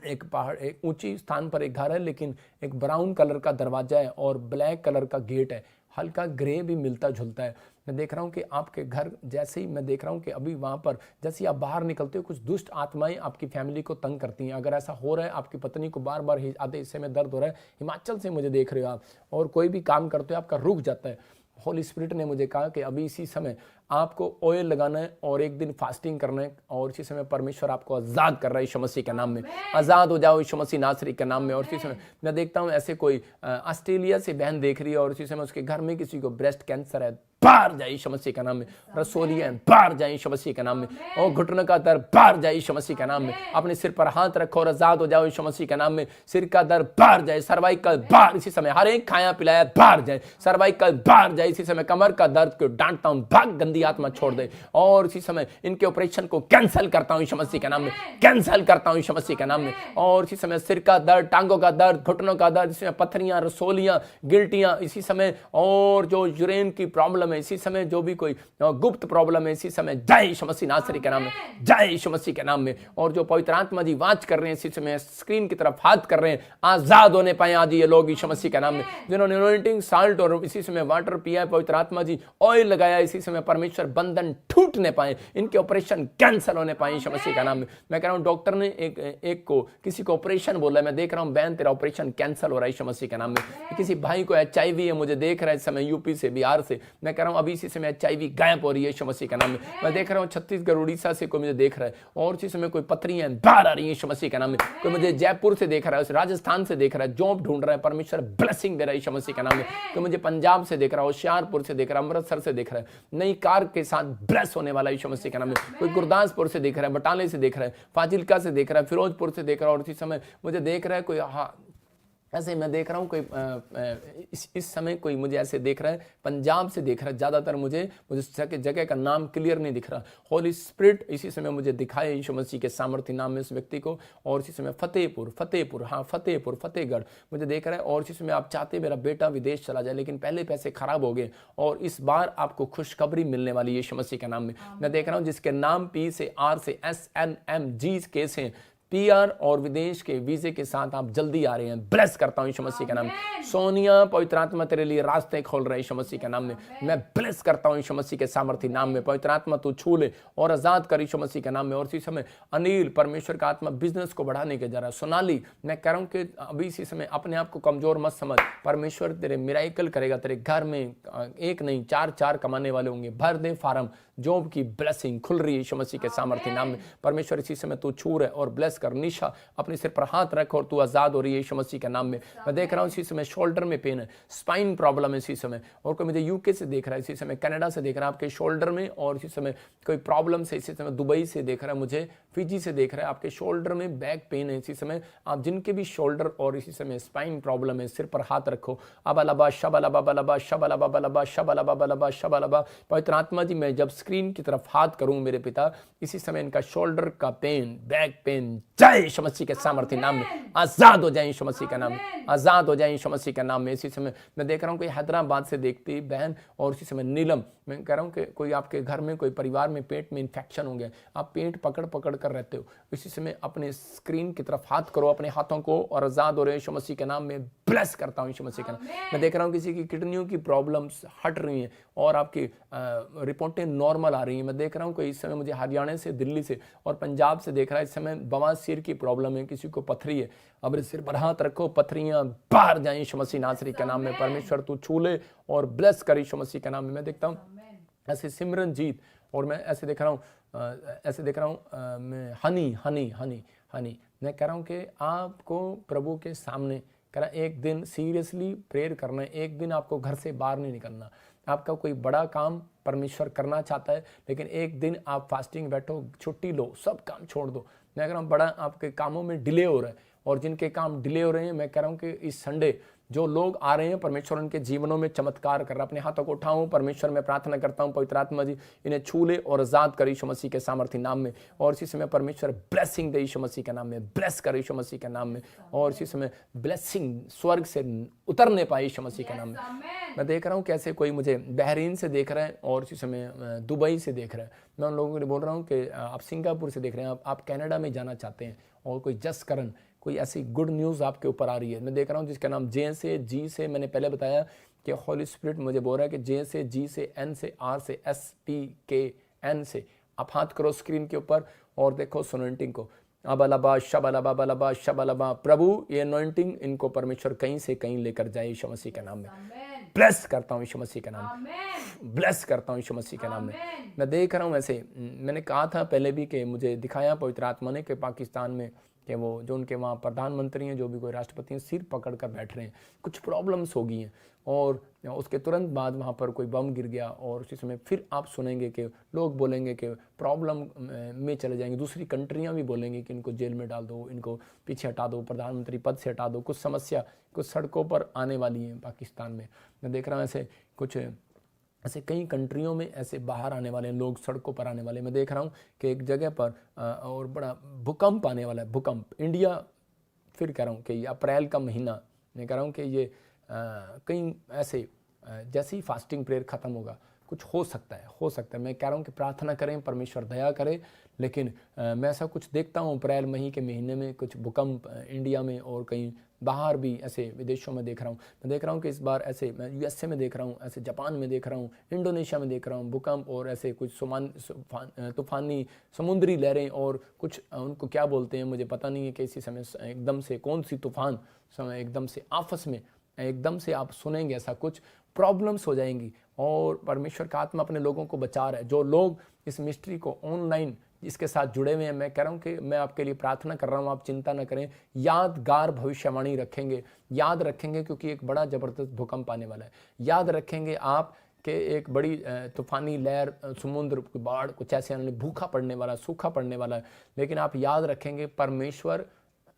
एक पहाड़, एक ऊंची स्थान पर एक घर है, लेकिन एक ब्राउन कलर का दरवाजा है और ब्लैक कलर का गेट है, हल्का ग्रे भी मिलता जुलता है। मैं देख रहा हूँ कि आपके घर जैसे ही मैं देख रहा हूँ कि अभी वहाँ पर जैसे ही आप बाहर निकलते हो कुछ दुष्ट आत्माएं आपकी फैमिली को तंग करती हैं। अगर ऐसा हो रहा है, आपकी पत्नी को बार बार आधे हिस्से में दर्द हो रहा है, हिमाचल से मुझे देख रहे हो आप, और कोई भी काम करते हो आपका रुक जाता है, होली स्पिरिट ने मुझे कहा कि अभी इसी समय आपको ऑयल लगाना है और एक दिन फास्टिंग करना है और इसी समय परमेश्वर आपको आज़ाद कर रहा है यीशु मसीह के नाम में। आज़ाद हो जाओ यीशु मसीह नासरी के नाम में। और इसी समय मैं देखता हूँ ऐसे कोई ऑस्ट्रेलिया से बहन देख रही है और इसी समय उसके घर में किसी को ब्रेस्ट कैंसर है, बाहर जाए यीशु मसीह के नाम में। रसोलियां बाहर जाए यीशु मसीह के नाम में। और घुटनों का दर्द बाहर जाए यीशु मसीह के नाम में। अपने सिर पर हाथ रखो और आजाद हो जाओ यीशु मसीह के नाम में। सिर का दर्द बाहर जाए, सर्वाइकल बाहर इसी समय, हर एक खाया पिलाया बाहर जाए, सर्वाइकल बाहर जाए इसी समय। कमर का दर्द को डांटता हूं, भाग गंदी आत्मा छोड़ दे। और इसी समय इनके ऑपरेशन को कैंसिल करता हूं यीशु मसीह के नाम में, कैंसिल करता हूं यीशु मसीह के नाम में। और इसी समय सिर का दर्द, टांगों का दर्द, घुटनों का दर्द, इसी समय पत्थरियां, रसोलियां, गिल्टियां इसी समय, और जो यूरेन की प्रॉब्लम है इसी समय, जो भी कोई गुप्त प्रॉब्लम है इसी समय, जय यीशु मसीह नासरी के नाम में, जय यीशु मसीह के नाम में। और जो पवित्र आत्मा जी वाच कर रहे हैं इसी समय, स्क्रीन की तरफ हाथ कर रहे हैं, आजाद होने पाए आज ये लोग यीशु मसीह के नाम में। जिन्होंने एनॉइंटिंग साल्ट और इसी समय वाटर पिया है, पवित्र आत्मा जी ऑयल लगाया इसी समय, परमेश्वर बंधन टूटने पाए, इनके ऑपरेशन कैंसिल होने पाए यीशु मसीह के नाम में। मैं कह रहा हूं डॉक्टर ने एक को किसी को ऑपरेशन बोला है, मैं देख रहा हूं बहन तेरा ऑपरेशन कैंसिल हो रहा है यीशु मसीह के नाम में। किसी भाई को HIV है, मुझे देख रहा है इस समय यूपी से, बिहार से, मैं कह रहा हूं अभी इसी समय HIV गायब हो रही है यीशु मसीह के नाम में। मैं देख रहा हूं छत्तीसगढ़ उड़ीसा से कोई मुझे देख रहा है और इसी समय कोई पत्रियां बाहर आ रही है यीशु मसीह के नाम में। कोई मुझे जयपुर से देख रहा है, राजस्थान से देख रहा है, जॉब ढूंढ रहा है, परमेश्वर ब्लेसिंग दे रहा है यीशु मसीह के नाम में। कोई मुझे पंजाब से देख रहा है, होशियारपुर से देख रहा है, अमृतसर से देख रहा है, नई कार के साथ ब्लेस होने वाला यीशु मसीह के नाम में। कोई गुरदासपुर से देख रहा है, बटाले से देख रहा है, फाजिल्का से देख रहा है, फिरोजपुर से देख रहा है और इसी समय मुझे देख रहा है कोई, ऐसे मैं देख रहा हूँ कोई इस समय कोई मुझे ऐसे देख रहा है, पंजाब से देख रहा है ज़्यादातर, मुझे जगह का नाम क्लियर नहीं दिख रहा। होली स्पिरिट इसी समय मुझे दिखाए यीशु मसीह के सामर्थ्य नाम में उस व्यक्ति को। और इसी समय फतेहपुर फतेहगढ़ मुझे देख रहा है। और इसी समय आप चाहते मेरा बेटा विदेश चला जाए, लेकिन पहले पैसे खराब हो गए और इस बार आपको खुशखबरी मिलने वाली यीशु मसीह के नाम में। मैं देख रहा हूँ जिसके नाम P से R से SNMG के से PR और विदेश के वीजे के साथ आप जल्दी आ रहे हैं, ब्लेस करता हूं यीशु मसीह के नाम में। सोनिया पवित्र आत्मा तेरे लिए रास्ते खोल रहे हैं यीशु मसीह के नाम में, मैं ब्लेस करता हूं यीशु मसीह के सामर्थ्य नाम में। पवित्र आत्मा तू छू ले और आजाद कर यीशु मसीह के नाम में। और इसी समय अनिल, परमेश्वर का आत्मा बिजनेस को बढ़ाने के जा रहा है। सोनाली, मैं कह रहा हूं कि अभी इसी समय अपने आप को कमजोर मत समझ, परमेश्वर तेरे मिराइकल करेगा। तेरे घर में एक नहीं 4 कमाने वाले होंगे, भर दे फार्म, जॉब की ब्लेसिंग खुल रही है यीशु मसीह के सामर्थ्य नाम में। परमेश्वर इसी समय तू छू रहे और ब्लेस कर। निशा, अपने सिर पर हाथ रख और तू आजाद हो रही है यीशु मसीह के नाम में। मैं देख रहा हूँ इसी समय शोल्डर में पेन है, स्पाइन प्रॉब्लम है इसी समय। और कोई मुझे यूके से देख रहा है इसी समय, कनाडा से देख रहा है आपके शोल्डर में, और इसी समय कोई प्रॉब्लम से इसी समय दुबई से देख रहा है, मुझे फिजी से देख रहा है, आपके शोल्डर में बैक पेन है इसी समय। आप जिनके भी शोल्डर और इसी समय स्पाइन प्रॉब्लम है, सिर पर हाथ रखो। अबलबा शबलबा बलबा शबलबा बलबा शबलबा बलबा शबलबा। पवित्र आत्मा जी मैं जब स्क्रीन की तरफ हाथ करूं मेरे पिता, इसी समय इनका शोल्डर का पेन, बैक पेन, जय यीशु मसीह के सामर्थ्य नाम में आजाद हो जाए यीशु मसीह का नाम में, आजाद हो जाए यीशु मसीह का नाम में। इसी समय मैं देख रहा हूं कोई हैदराबाद से देखती बहन, और इसी समय नीलम, मैं कह रहा हूं कि कोई आपके घर में कोई परिवार में पेट में इन्फेक्शन हो गया, आप पेट पकड़ पकड़ कर रहते हो, इसी समय अपने स्क्रीन की तरफ हाथ करो अपने हाथों को और आजाद हो रहे यीशु मसीह के नाम में, ब्लेस करता हूं यीशु मसीह का नाम। मैं देख रहा हूं किसी की किडनियों की प्रॉब्लम्स हट रही हैं और आपकी रिपोर्टें नॉर्मल आ रही हैं। मैं देख रहा हूं कोई इस समय मुझे हरियाणा से, दिल्ली से और पंजाब से देख रहा है, इस समय बवासीर की प्रॉब्लम है, किसी को पथरी है, अब सिर पर हाथ रखो, पथरियां बाहर जाए यीशु मसीह नासरी के नाम में। परमेश्वर तू छू ले और ब्लेस कर यीशु मसीह के नाम में। मैं देखता हूं ऐसे सिमरनजीत, और मैं ऐसे देख रहा हूं मैं हनी। मैं कह रहा हूं कि आपको प्रभु के सामने कह रहा एक दिन सीरियसली प्रेयर करना है, एक दिन आपको घर से बाहर नहीं निकलना। आपका कोई बड़ा काम परमेश्वर करना चाहता है, लेकिन एक दिन आप फास्टिंग बैठो, छुट्टी लो, सब काम छोड़ दो। मैं कह रहा हूँ बड़ा आपके कामों में डिले हो रहा है और जिनके काम डिले हो रहे हैं, मैं कह रहा हूं कि इस संडे जो लोग आ रहे हैं, परमेश्वर उनके जीवनों में चमत्कार कर रहा है। अपने हाथों को उठाऊं, परमेश्वर मैं प्रार्थना करता हूं पवित्र आत्मा जी इन्हें छू ले और आजाद कर यीशु मसीह के सामर्थ्य नाम में। और इसी समय परमेश्वर ब्लेसिंग दे यीशु मसीह के नाम में, ब्लेस कर यीशु मसीह के नाम में। और इसी समय ब्लेसिंग स्वर्ग से उतरने पाए यीशु मसीह के नाम में। मैं देख रहा हूं कैसे कोई मुझे बहरीन से देख रहा है और इसी समय दुबई से देख रहा है। मैं उन लोगों को बोल रहा हूं कि आप सिंगापुर से देख रहे हैं, आप कनाडा में जाना चाहते हैं और कोई जसकरण कोई ऐसी गुड न्यूज़ आपके ऊपर आ रही है। मैं देख रहा हूँ जिसका नाम जे से जी से, मैंने पहले बताया कि होली स्पिरिट मुझे बोल रहा है कि जे से जी से एन से आर से एस टी के एन से। आप हाथ करो स्क्रीन के ऊपर और देखो अनॉइंटिंग को। अबलबा शबलबा बलबा शबलबा। प्रभु ये अनॉइंटिंग इनको परमेश्वर कहीं से कहीं लेकर जाए यीशु मसीह के नाम में। ब्लेस करता हूँ यीशु मसीह के नाम में, ब्लेस करता हूँ यीशु मसीह के नाम में। मैं देख रहा हूँ ऐसे, मैंने कहा था पहले भी कि मुझे दिखाया पवित्र आत्मा ने कि पाकिस्तान में कि वो जो उनके वहाँ प्रधानमंत्री हैं, जो भी कोई राष्ट्रपति हैं, सिर पकड़ कर बैठ रहे हैं। कुछ प्रॉब्लम्स हो गई हैं और उसके तुरंत बाद वहाँ पर कोई बम गिर गया और उसी समय फिर आप सुनेंगे कि लोग बोलेंगे कि प्रॉब्लम में चले जाएंगे। दूसरी कंट्रियाँ भी बोलेंगी कि इनको जेल में डाल दो, इनको पीछे हटा दो, प्रधानमंत्री पद से हटा दो। कुछ समस्या कुछ सड़कों पर आने वाली है पाकिस्तान में। मैं देख रहा हूँ ऐसे कुछ ऐसे कई कंट्रियों में ऐसे बाहर आने वाले लोग, सड़कों पर आने वाले। मैं देख रहा हूँ कि एक जगह पर और बड़ा भूकंप आने वाला है। भूकंप इंडिया, फिर कह रहा हूँ कि ये अप्रैल का महीना, मैं कह रहा हूँ कि ये कई ऐसे जैसे ही फास्टिंग प्रेयर ख़त्म होगा कुछ हो सकता है। मैं कह रहा हूँ कि प्रार्थना करें, परमेश्वर दया करे। लेकिन मैं ऐसा कुछ देखता हूँ अप्रैल के महीने में कुछ भूकंप इंडिया में और कहीं बाहर भी ऐसे विदेशों में देख रहा हूँ। मैं देख रहा हूँ कि इस बार ऐसे मैं यूएसए में देख रहा हूँ, ऐसे जापान में देख रहा हूँ, इंडोनेशिया में देख रहा हूँ भूकंप और ऐसे कुछ तूफानी समुद्री लहरें और कुछ उनको क्या बोलते हैं मुझे पता नहीं है कि इसी समय एकदम से कौन सी तूफान समय एकदम से आपस में एकदम से आप सुनेंगे ऐसा कुछ प्रॉब्लम्स हो जाएंगी। और परमेश्वर का आत्मा अपने लोगों को बचा रहा है। जो लोग इस मिस्ट्री को ऑनलाइन इसके साथ जुड़े हुए हैं, मैं कह रहा हूँ कि मैं आपके लिए प्रार्थना कर रहा हूँ, आप चिंता न करें। यादगार भविष्यवाणी रखेंगे, याद रखेंगे क्योंकि एक बड़ा ज़बरदस्त भूकंप आने वाला है। याद रखेंगे आप कि एक बड़ी तूफानी लहर, समुद्र की बाढ़, कुछ ऐसे भूखा पड़ने वाला, सूखा पड़ने वाला है। लेकिन आप याद रखेंगे परमेश्वर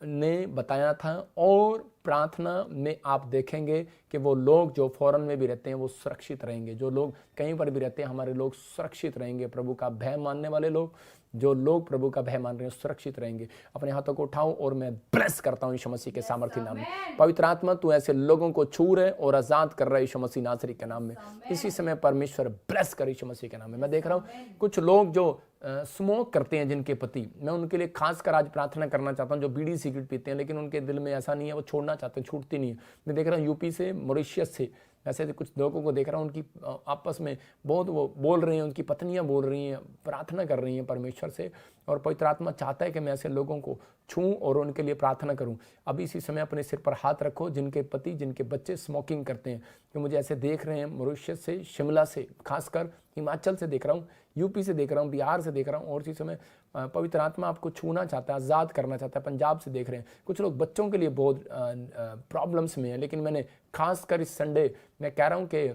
ने बताया था और प्रार्थना में आप देखेंगे कि वो लोग जो फॉरेन में भी रहते हैं वो सुरक्षित रहेंगे। जो लोग कहीं पर भी रहते हैं हमारे लोग सुरक्षित रहेंगे। प्रभु का भय मानने वाले लोग, जो लोग प्रभु का भय मान रहे हैं सुरक्षित रहेंगे। अपने हाथों को उठाओ और मैं ब्लेस करता हूँ यीशु मसीह के सामर्थ्य नाम में। पवित्र आत्मा तू ऐसे लोगों को छू रहे और आजाद कर रहा है यीशु मसीह नासरी के नाम में। इसी समय परमेश्वर ब्लेस कर यीशु मसीह के नाम में। मैं देख रहा हूँ कुछ लोग जो स्मोक करते हैं जिनके पति, मैं उनके लिए खासकर आज प्रार्थना करना चाहता हूं। जो बीड़ी सिगरेट पीते हैं लेकिन उनके दिल में ऐसा नहीं है, वो छोड़ना चाहते हैं, छूटती नहीं है। मैं देख रहा हूं यूपी से, मॉरिशस से ऐसे कुछ लोगों को देख रहा हूं, उनकी आपस में बहुत वो बोल रहे हैं, उनकी पत्नियां बोल रही हैं, प्रार्थना कर रही हैं परमेश्वर से। और पवित्र आत्मा चाहता है कि मैं ऐसे लोगों को छूं और उनके लिए प्रार्थना करूं। अभी इसी समय अपने सिर पर हाथ रखो जिनके पति, जिनके बच्चे स्मोकिंग करते हैं, कि मुझे ऐसे देख रहे हैं मॉरिशस से, शिमला से, खासकर हिमाचल से देख रहा हूँ, यूपी से देख रहा हूँ, बिहार से देख रहा हूँ। और इसी समय पवित्र आत्मा आपको छूना चाहता है, आज़ाद करना चाहता है। पंजाब से देख रहे हैं। कुछ लोग बच्चों के लिए बहुत प्रॉब्लम्स में है, लेकिन मैंने खासकर इस संडे मैं कह रहा हूँ कि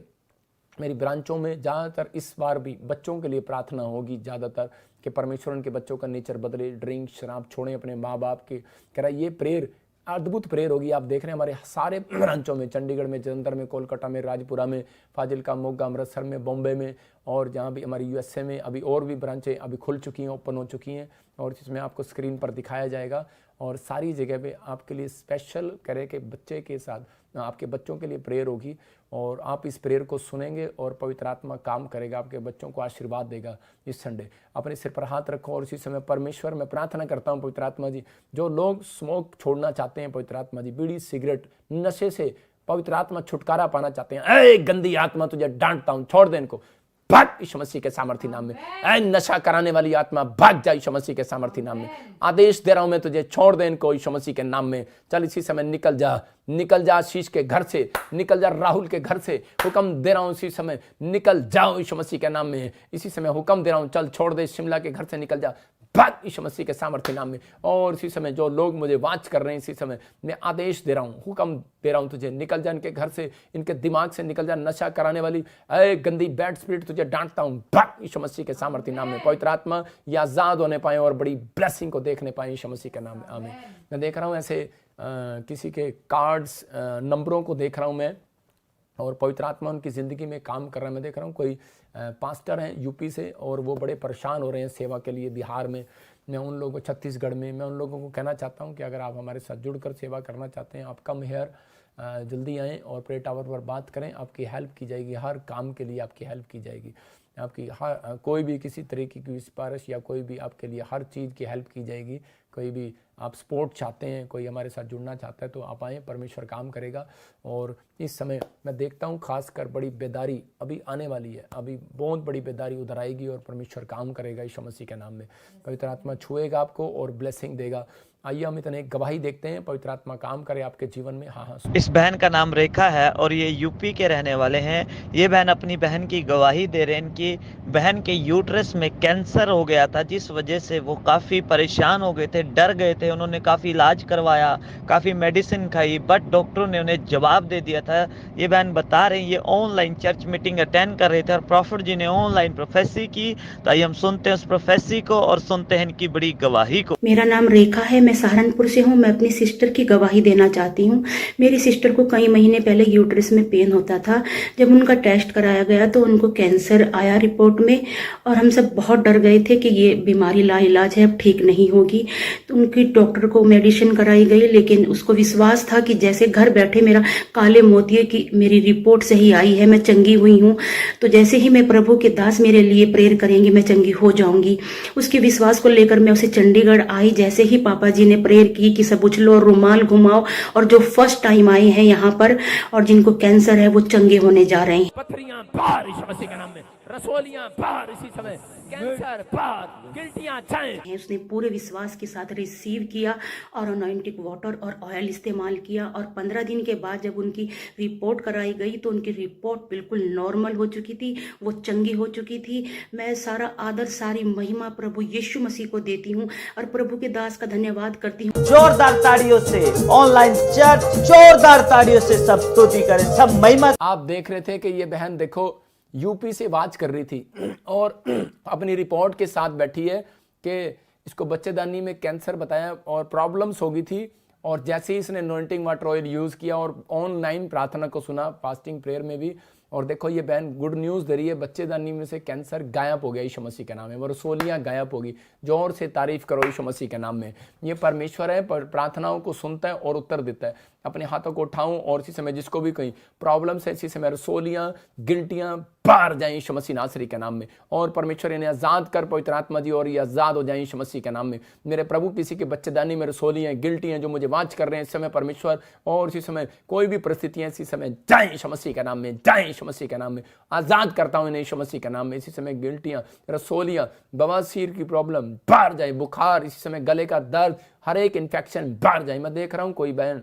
मेरी ब्रांचों में ज़्यादातर इस बार भी बच्चों के लिए प्रार्थना होगी ज़्यादातर, कि परमेश्वर उनके बच्चों का नेचर बदले, ड्रिंक शराब छोड़ें अपने माँ बाप के। कह रहा है ये प्रेयर अद्भुत प्रेयर होगी। आप देख रहे हैं हमारे सारे ब्रांचों में, चंडीगढ़ में, जलंधर में, कोलकाता में, राजपुरा में, फाजिलका, मोगा, अमृतसर में, बॉम्बे में, और जहाँ भी हमारी यूएसए में अभी और भी ब्रांचें अभी खुल चुकी हैं, ओपन हो चुकी हैं। और इसमें आपको स्क्रीन पर दिखाया जाएगा। और सारी जगह पे आपके लिए स्पेशल करे के बच्चे के साथ आपके बच्चों के लिए प्रेयर होगी। और आप इस प्रेयर को सुनेंगे और पवित्र आत्मा काम करेगा, आपके बच्चों को आशीर्वाद देगा। इस संडे अपने सिर पर हाथ रखो और इसी समय परमेश्वर मैं प्रार्थना करता हूँ पवित्र आत्मा जी, जो लोग स्मोक छोड़ना चाहते हैं पवित्र आत्मा जी, बीड़ी सिगरेट नशे से पवित्र आत्मा छुटकारा पाना चाहते हैं, ऐ गंदी आत्मा तुझे डांटता हूँ, छोड़ दे इनको, भाग यीशु मसीह के सामर्थ्य नाम में। ऐ नशा कराने वाली आत्मा भाग जा यीशु मसीह के सामर्थ्य नाम में। आदेश दे रहा हूं मैं तुझे, छोड़ दे इनको यीशु मसीह के नाम में। चल इसी समय निकल जा, निकल जा आशीष के घर से, निकल जा राहुल के घर से। हुक्म दे रहा हूं इसी समय, निकल जाओ यीशु मसीह के नाम में। इसी समय हुक्म दे रहा हूं, चल छोड़ दे शिमला के घर से, निकल जा, भाग यीशु मसीह के सामर्थ्य नाम में। और इसी समय जो लोग मुझे वाच कर रहे हैं, इसी समय मैं आदेश दे रहा हूँ, हुक्म दे रहा हूँ तुझे, निकल जा इनके घर से, इनके दिमाग से निकल जा। नशा कराने वाली ऐ गंदी बैड स्पिरिट तुझे डांटता हूँ, भाग यीशु मसीह के सामर्थ्य नाम में। पवित्र आत्मा ये आजाद होने पाए और बड़ी ब्लेसिंग को देखने पाए यीशु मसीह के नाम में, आमीन। मैं देख रहा हूँ ऐसे किसी के कार्ड्स नंबरों को देख रहा हूँ मैं, और पवित्र आत्मा उनकी ज़िंदगी में काम कर रहा है। मैं देख रहा हूँ कोई पास्टर हैं यूपी से और वो बड़े परेशान हो रहे हैं सेवा के लिए बिहार में। मैं उन लोगों को, छत्तीसगढ़ में, मैं उन लोगों को कहना चाहता हूँ कि अगर आप हमारे साथ जुड़कर सेवा करना चाहते हैं, आप कम हेयर जल्दी आएँ और प्रे टावर पर बात करें, आपकी हेल्प की जाएगी, हर काम के लिए आपकी हेल्प की जाएगी। आपकी हर कोई भी किसी तरीके की सिफारिश या कोई भी आपके लिए हर चीज़ की हेल्प की जाएगी। कोई भी आप सपोर्ट चाहते हैं, कोई हमारे साथ जुड़ना चाहता है तो आप आएँ, परमेश्वर काम करेगा। और इस समय मैं देखता हूँ खासकर बड़ी बेदारी अभी आने वाली है, अभी बहुत बड़ी बेदारी उधर आएगी और परमेश्वर काम करेगा यीशु मसीह के नाम में। पवित्र आत्मा छुएगा आपको और ब्लेसिंग देगा। आइए हम इतने गवाही देखते हैं, पवित्र आत्मा काम करे आपके जीवन में। हाँ हाँ। इस बहन का नाम रेखा है और ये यूपी के रहने वाले हैं। ये बहन अपनी बहन की गवाही दे रहे हैं कि बहन के यूट्रस में कैंसर हो गया था, जिस वजह से वो काफ़ी परेशान हो गए थे, डर गए थे। उन्होंने काफ़ी इलाज करवाया, काफ़ी मेडिसिन खाई, बट डॉक्टरों ने उन्हें जवाब दे दिया था। ये बहन बता रहे हैं ये ऑनलाइन चर्च मीटिंग अटेंड कर रहे थे और प्रॉफिट जी ने ऑनलाइन प्रोफेसी की। तो आइए हम सुनते हैं उस प्रोफेसी को और सुनते हैं इनकी बड़ी गवाही को। मेरा नाम रेखा है, मैं सहारनपुर से हूँ। मैं अपनी सिस्टर की गवाही देना चाहती हूँ। मेरी सिस्टर को कई महीने पहले यूट्रस में पेन होता था। जब उनका टेस्ट कराया गया तो उनको कैंसर आया रिपोर्ट में, और हम सब बहुत डर गए थे कि ये बीमारी लाइलाज है, अब ठीक नहीं होगी। तो उनकी डॉक्टर को मेडिसिन कराई गई, लेकिन उसको विश्वास था कि जैसे घर बैठे मेरा काले मोतिये की मेरी रिपोर्ट सही आई है, मैं चंगी हुई हूँ, तो जैसे ही मैं प्रभु के दास मेरे लिए प्रेयर करेंगे मैं चंगी हो जाऊंगी। उसके विश्वास को लेकर मैं उसे चंडीगढ़ आई। जैसे ही पापा जी ने प्रेयर की कि सब उछलो और रुमाल घुमाओ, और जो फर्स्ट टाइम आए हैं यहाँ पर और जिनको कैंसर है वो चंगे होने जा रहे हैं। पथरियां बाहर यीशु मसीह के नाम में, रसोलियां बाहर इसी समय, कैंसर बाहर, गिल्टियां जाएं। उसने पूरे विश्वास के साथ रिसीव किया और अनॉइंटिंग वाटर और ऑयल इस्तेमाल किया, और 15 दिन के बाद जब उनकी रिपोर्ट कराई गई तो उनकी रिपोर्ट बिल्कुल नॉर्मल हो चुकी थी, वो चंगी हो चुकी थी। मैं सारा आदर, सारी महिमा प्रभु यीशु मसीह को देती हूँ और प्रभु के दास का धन्यवाद करती हूँ। जोरदार ताड़ियों से ऑनलाइन चर्च, जोरदार ताड़ियों से सब स्तुति करें, सब महिमा। आप देख रहे थे कि ये बहन देखो यूपी से वाच कर रही थी और अपनी रिपोर्ट के साथ बैठी है कि इसको बच्चेदानी में कैंसर बताया और प्रॉब्लम्स हो गई थी। और जैसे ही इसने अनॉइंटिंग वाटर ऑयल यूज़ किया और ऑनलाइन प्रार्थना को सुना, फास्टिंग प्रेयर में भी, और देखो ये बहन गुड न्यूज़ दे रही है, बच्चेदानी में से कैंसर गायब हो गया यीशु मसीह के नाम में, वो रसोलियाँ गायब होगी। जोर से तारीफ करो यीशु मसीह के नाम में। ये परमेश्वर है, प्रार्थनाओं को सुनता है और उत्तर देता है। अपने हाथों को उठाऊं और इसी समय जिसको भी कहीं प्रॉब्लम्स है, इसी समय रसोलियाँ, गिल्टियाँ बाहर जाएं यीशु मसीह नासरी के नाम में, और परमेश्वर इन्हें आज़ाद कर पवित्र आत्मा जी, और ये आज़ाद हो जाएं यीशु मसीह के नाम में। मेरे प्रभु, किसी के बच्चेदानी में रसोलियाँ, गिल्टियाँ जो मुझे वाच कर रहे हैं इस समय परमेश्वर, और इसी समय कोई भी परिस्थितियाँ इसी समय जाएं यीशु मसीह के नाम में, जाएं यीशु मसीह के नाम में। आज़ाद करता हूँ इन्हें यीशु मसीह के नाम में। इसी समय गिल्टियाँ, रसोलियाँ, बवासीर की प्रॉब्लम बाहर जाए, बुखार, इसी समय गले का दर्द, हर एक इन्फेक्शन बाहर जाए। मैं देख रहा हूँ कोई बहन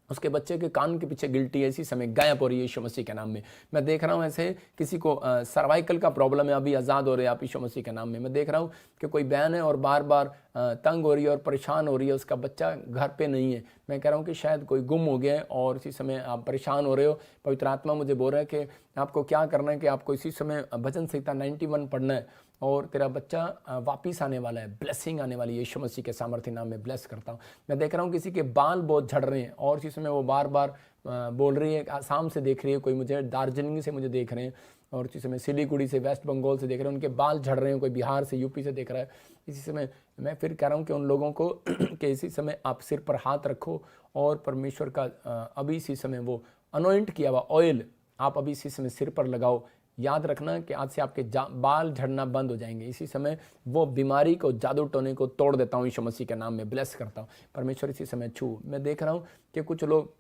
उसके बच्चे के कान के पीछे गिल्टी है, इसी समय गायब हो रही है यीशु मसीह के नाम में। मैं देख रहा हूँ ऐसे किसी को सर्वाइकल का प्रॉब्लम है, अभी आज़ाद हो रहे हैं आप यीशु मसीह के नाम में। मैं देख रहा हूँ कि कोई बहन है और बार बार तंग हो रही है और परेशान हो रही है, उसका बच्चा घर पे नहीं है। मैं कह रहा हूँ कि शायद कोई गुम हो गया है और इसी समय आप परेशान हो रहे हो। पवित्र आत्मा मुझे बोल रहा है कि आपको क्या करना है कि आपको इसी समय भजन संहिता 91 पढ़ना है और तेरा बच्चा वापिस आने वाला है, ब्लेसिंग आने वाली है। यीशु मसीह के सामर्थ्य नाम में ब्लेस करता हूँ। मैं देख रहा हूँ किसी के बाल बहुत झड़ रहे हैं और इसी समय वो बार बार बोल रही है, आसाम से देख रही है, कोई मुझे दार्जिलिंग से मुझे देख रहे हैं, और इसी समय सिलीगुड़ी से, वेस्ट बंगाल से देख रहे हैं, उनके बाल झड़ रहे हैं, कोई बिहार से, यूपी से देख रहा है। इसी समय मैं फिर कह रहा हूँ कि उन लोगों को कि इसी समय आप सिर पर हाथ रखो और परमेश्वर का अभी इसी समय वो अनॉइंट किया हुआ ऑयल आप अभी इसी समय सिर पर लगाओ। याद रखना कि आज से आपके बाल झड़ना बंद हो जाएंगे। इसी समय वो बीमारी को, जादू टोने को तोड़ देता हूँ यीशु मसीह के नाम में, ब्लेस करता हूँ। परमेश्वर इसी समय छू। मैं देख रहा हूँ कि कुछ लोग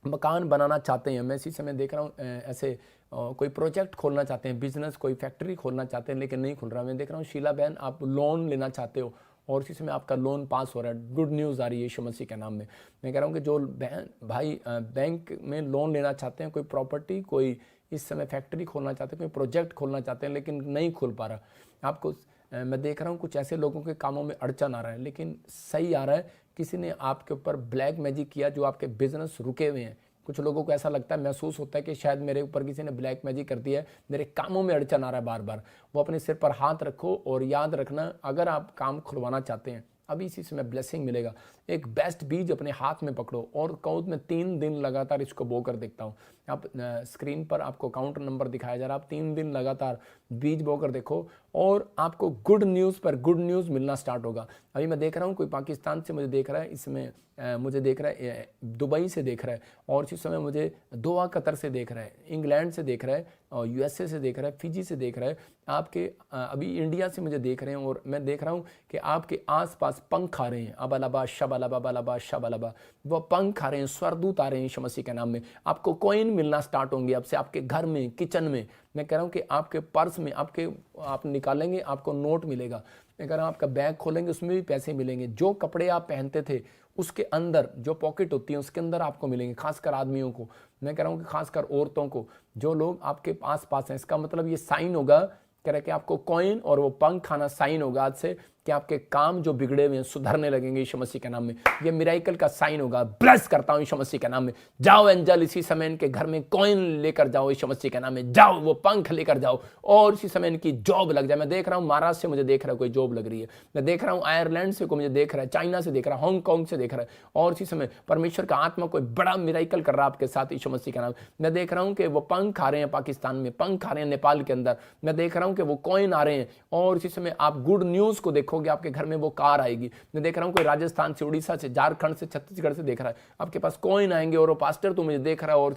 मकान बनाना चाहते हैं। मैं इसी समय देख रहा हूँ ऐसे कोई प्रोजेक्ट खोलना चाहते हैं, बिजनेस, कोई फैक्ट्री खोलना चाहते हैं, लेकिन नहीं खुल रहा। मैं देख रहा हूँ शीला बहन, आप लोन लेना चाहते हो और इसी समय आपका लोन पास हो रहा है। गुड न्यूज़ आ रही है यीशु मसीह के नाम में। मैं कह रहा हूँ कि जो बहन भाई बैंक में लोन लेना चाहते हैं, कोई प्रॉपर्टी, कोई इस समय फैक्ट्री खोलना चाहते हैं, कोई प्रोजेक्ट खोलना चाहते हैं, लेकिन नहीं खुल पा रहा, आपको मैं देख रहा हूँ कुछ ऐसे लोगों के कामों में अड़चन आ रहा है, लेकिन सही आ रहा है। किसी ने आपके ऊपर ब्लैक मैजिक किया जो आपके बिजनेस रुके हुए हैं। कुछ लोगों को ऐसा लगता है, महसूस होता है कि शायद मेरे ऊपर किसी ने ब्लैक मैजिक कर दिया है, मेरे कामों में अड़चन आ रहा है बार बार। वो अपने सिर पर हाथ रखो और याद रखना, अगर आप काम खुलवाना चाहते हैं अभी इसी समय ब्लेसिंग मिलेगा। एक बेस्ट बीज अपने हाथ में पकड़ो और कहो मैं 3 दिन लगातार इसको बो कर देखता हूँ। आप स्क्रीन पर आपको काउंटर नंबर दिखाया जा रहा है, आप 3 दिन लगातार बीज बो कर देखो और आपको गुड न्यूज़ पर गुड न्यूज़ मिलना स्टार्ट होगा। अभी मैं देख रहा हूँ कोई पाकिस्तान से मुझे देख रहा है, इसमें मुझे देख रहा है दुबई से देख रहा है, और इस समय मुझे दोहा कतर से देख रहा है, इंग्लैंड से देख रहा है, और यूएसए से देख रहा है, फिजी से देख रहा है, आपके अभी इंडिया से मुझे देख रहे हैं। और मैं देख रहा हूँ कि आपके आसपास पंख आ रहे हैं, अबलबा शबलबा बलबा शबलबा, वो पंख आ रहे हैं, स्वरदूत आ रहे हैं यीशु मसीह के नाम में। आपको कॉइन मिलना स्टार्ट होंगे अब से, आपके घर में, किचन में। मैं कह रहा हूँ कि आपके पर्स में आप निकालेंगे आपको नोट मिलेगा। मैं कह रहा हूँ आपका बैग खोलेंगे उसमें भी पैसे मिलेंगे। जो कपड़े आप पहनते थे उसके अंदर जो पॉकेट होती है उसके अंदर आपको मिलेंगे, खासकर आदमियों को। मैं कह रहा हूँ कि खासकर औरतों को, जो लोग आपके आस पास हैं। इसका मतलब ये साइन होगा, कह रहे कि आपको कॉइन और वो पंख आना साइन होगा आज से कि आपके काम जो बिगड़े हुए हैं सुधरने लगेंगे यीशु मसीह के नाम में। ये मिराइकल का साइन होगा। ब्लेस करता हूँ यीशु मसीह के नाम में। जाओ एंजल, इसी समय इनके घर में कॉइन लेकर जाओ यीशु मसीह के नाम में। जाओ वो पंख लेकर जाओ और इसी समय इनकी जॉब लग जाए। मैं देख रहा हूँ महाराष्ट्र से मुझे देख रहा है कोई जॉब लग रही है। मैं देख रहा हूँ आयरलैंड से कोई मुझे देख रहा है, चाइना से देख रहा है, हांगकांग से देख रहा है। और इसी समय परमेश्वर का आत्मा कोई बड़ा मिराइकल कर रहा है आपके साथ यीशु मसीह के नाम। मैं देख रहा हूँ कि वो पंख आ रहे हैं पाकिस्तान में, पंख आ रहे हैं नेपाल के अंदर। मैं देख रहा हूँ कि वो कॉइन आ रहे हैं और इसी समय आप गुड न्यूज़ को देखोगे, आपके घर में वो कार आएगी। मैं देख रहा हूं कोई राजस्थान से, उड़ीसा से, झारखंड से, छत्तीसगढ़ से देख रहा है, आपके पास कॉइन आएंगे। और वो पास्टर तो मुझे देख रहा है और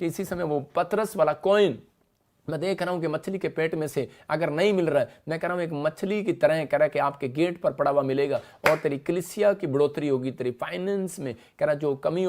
इसी समय वो पतरस वाला कॉइन मैं देख रहा हूं कि मछली के पेट में से अगर नहीं मिल रहा है, मैं कह रहा हूं एक मछली की तरह कह रहा कि आपके गेट पर पड़ा हुआ मिलेगा और तेरी कलीसिया की बढ़ोतरी होगी, तेरी फाइनेंस में कह रहा जो कमी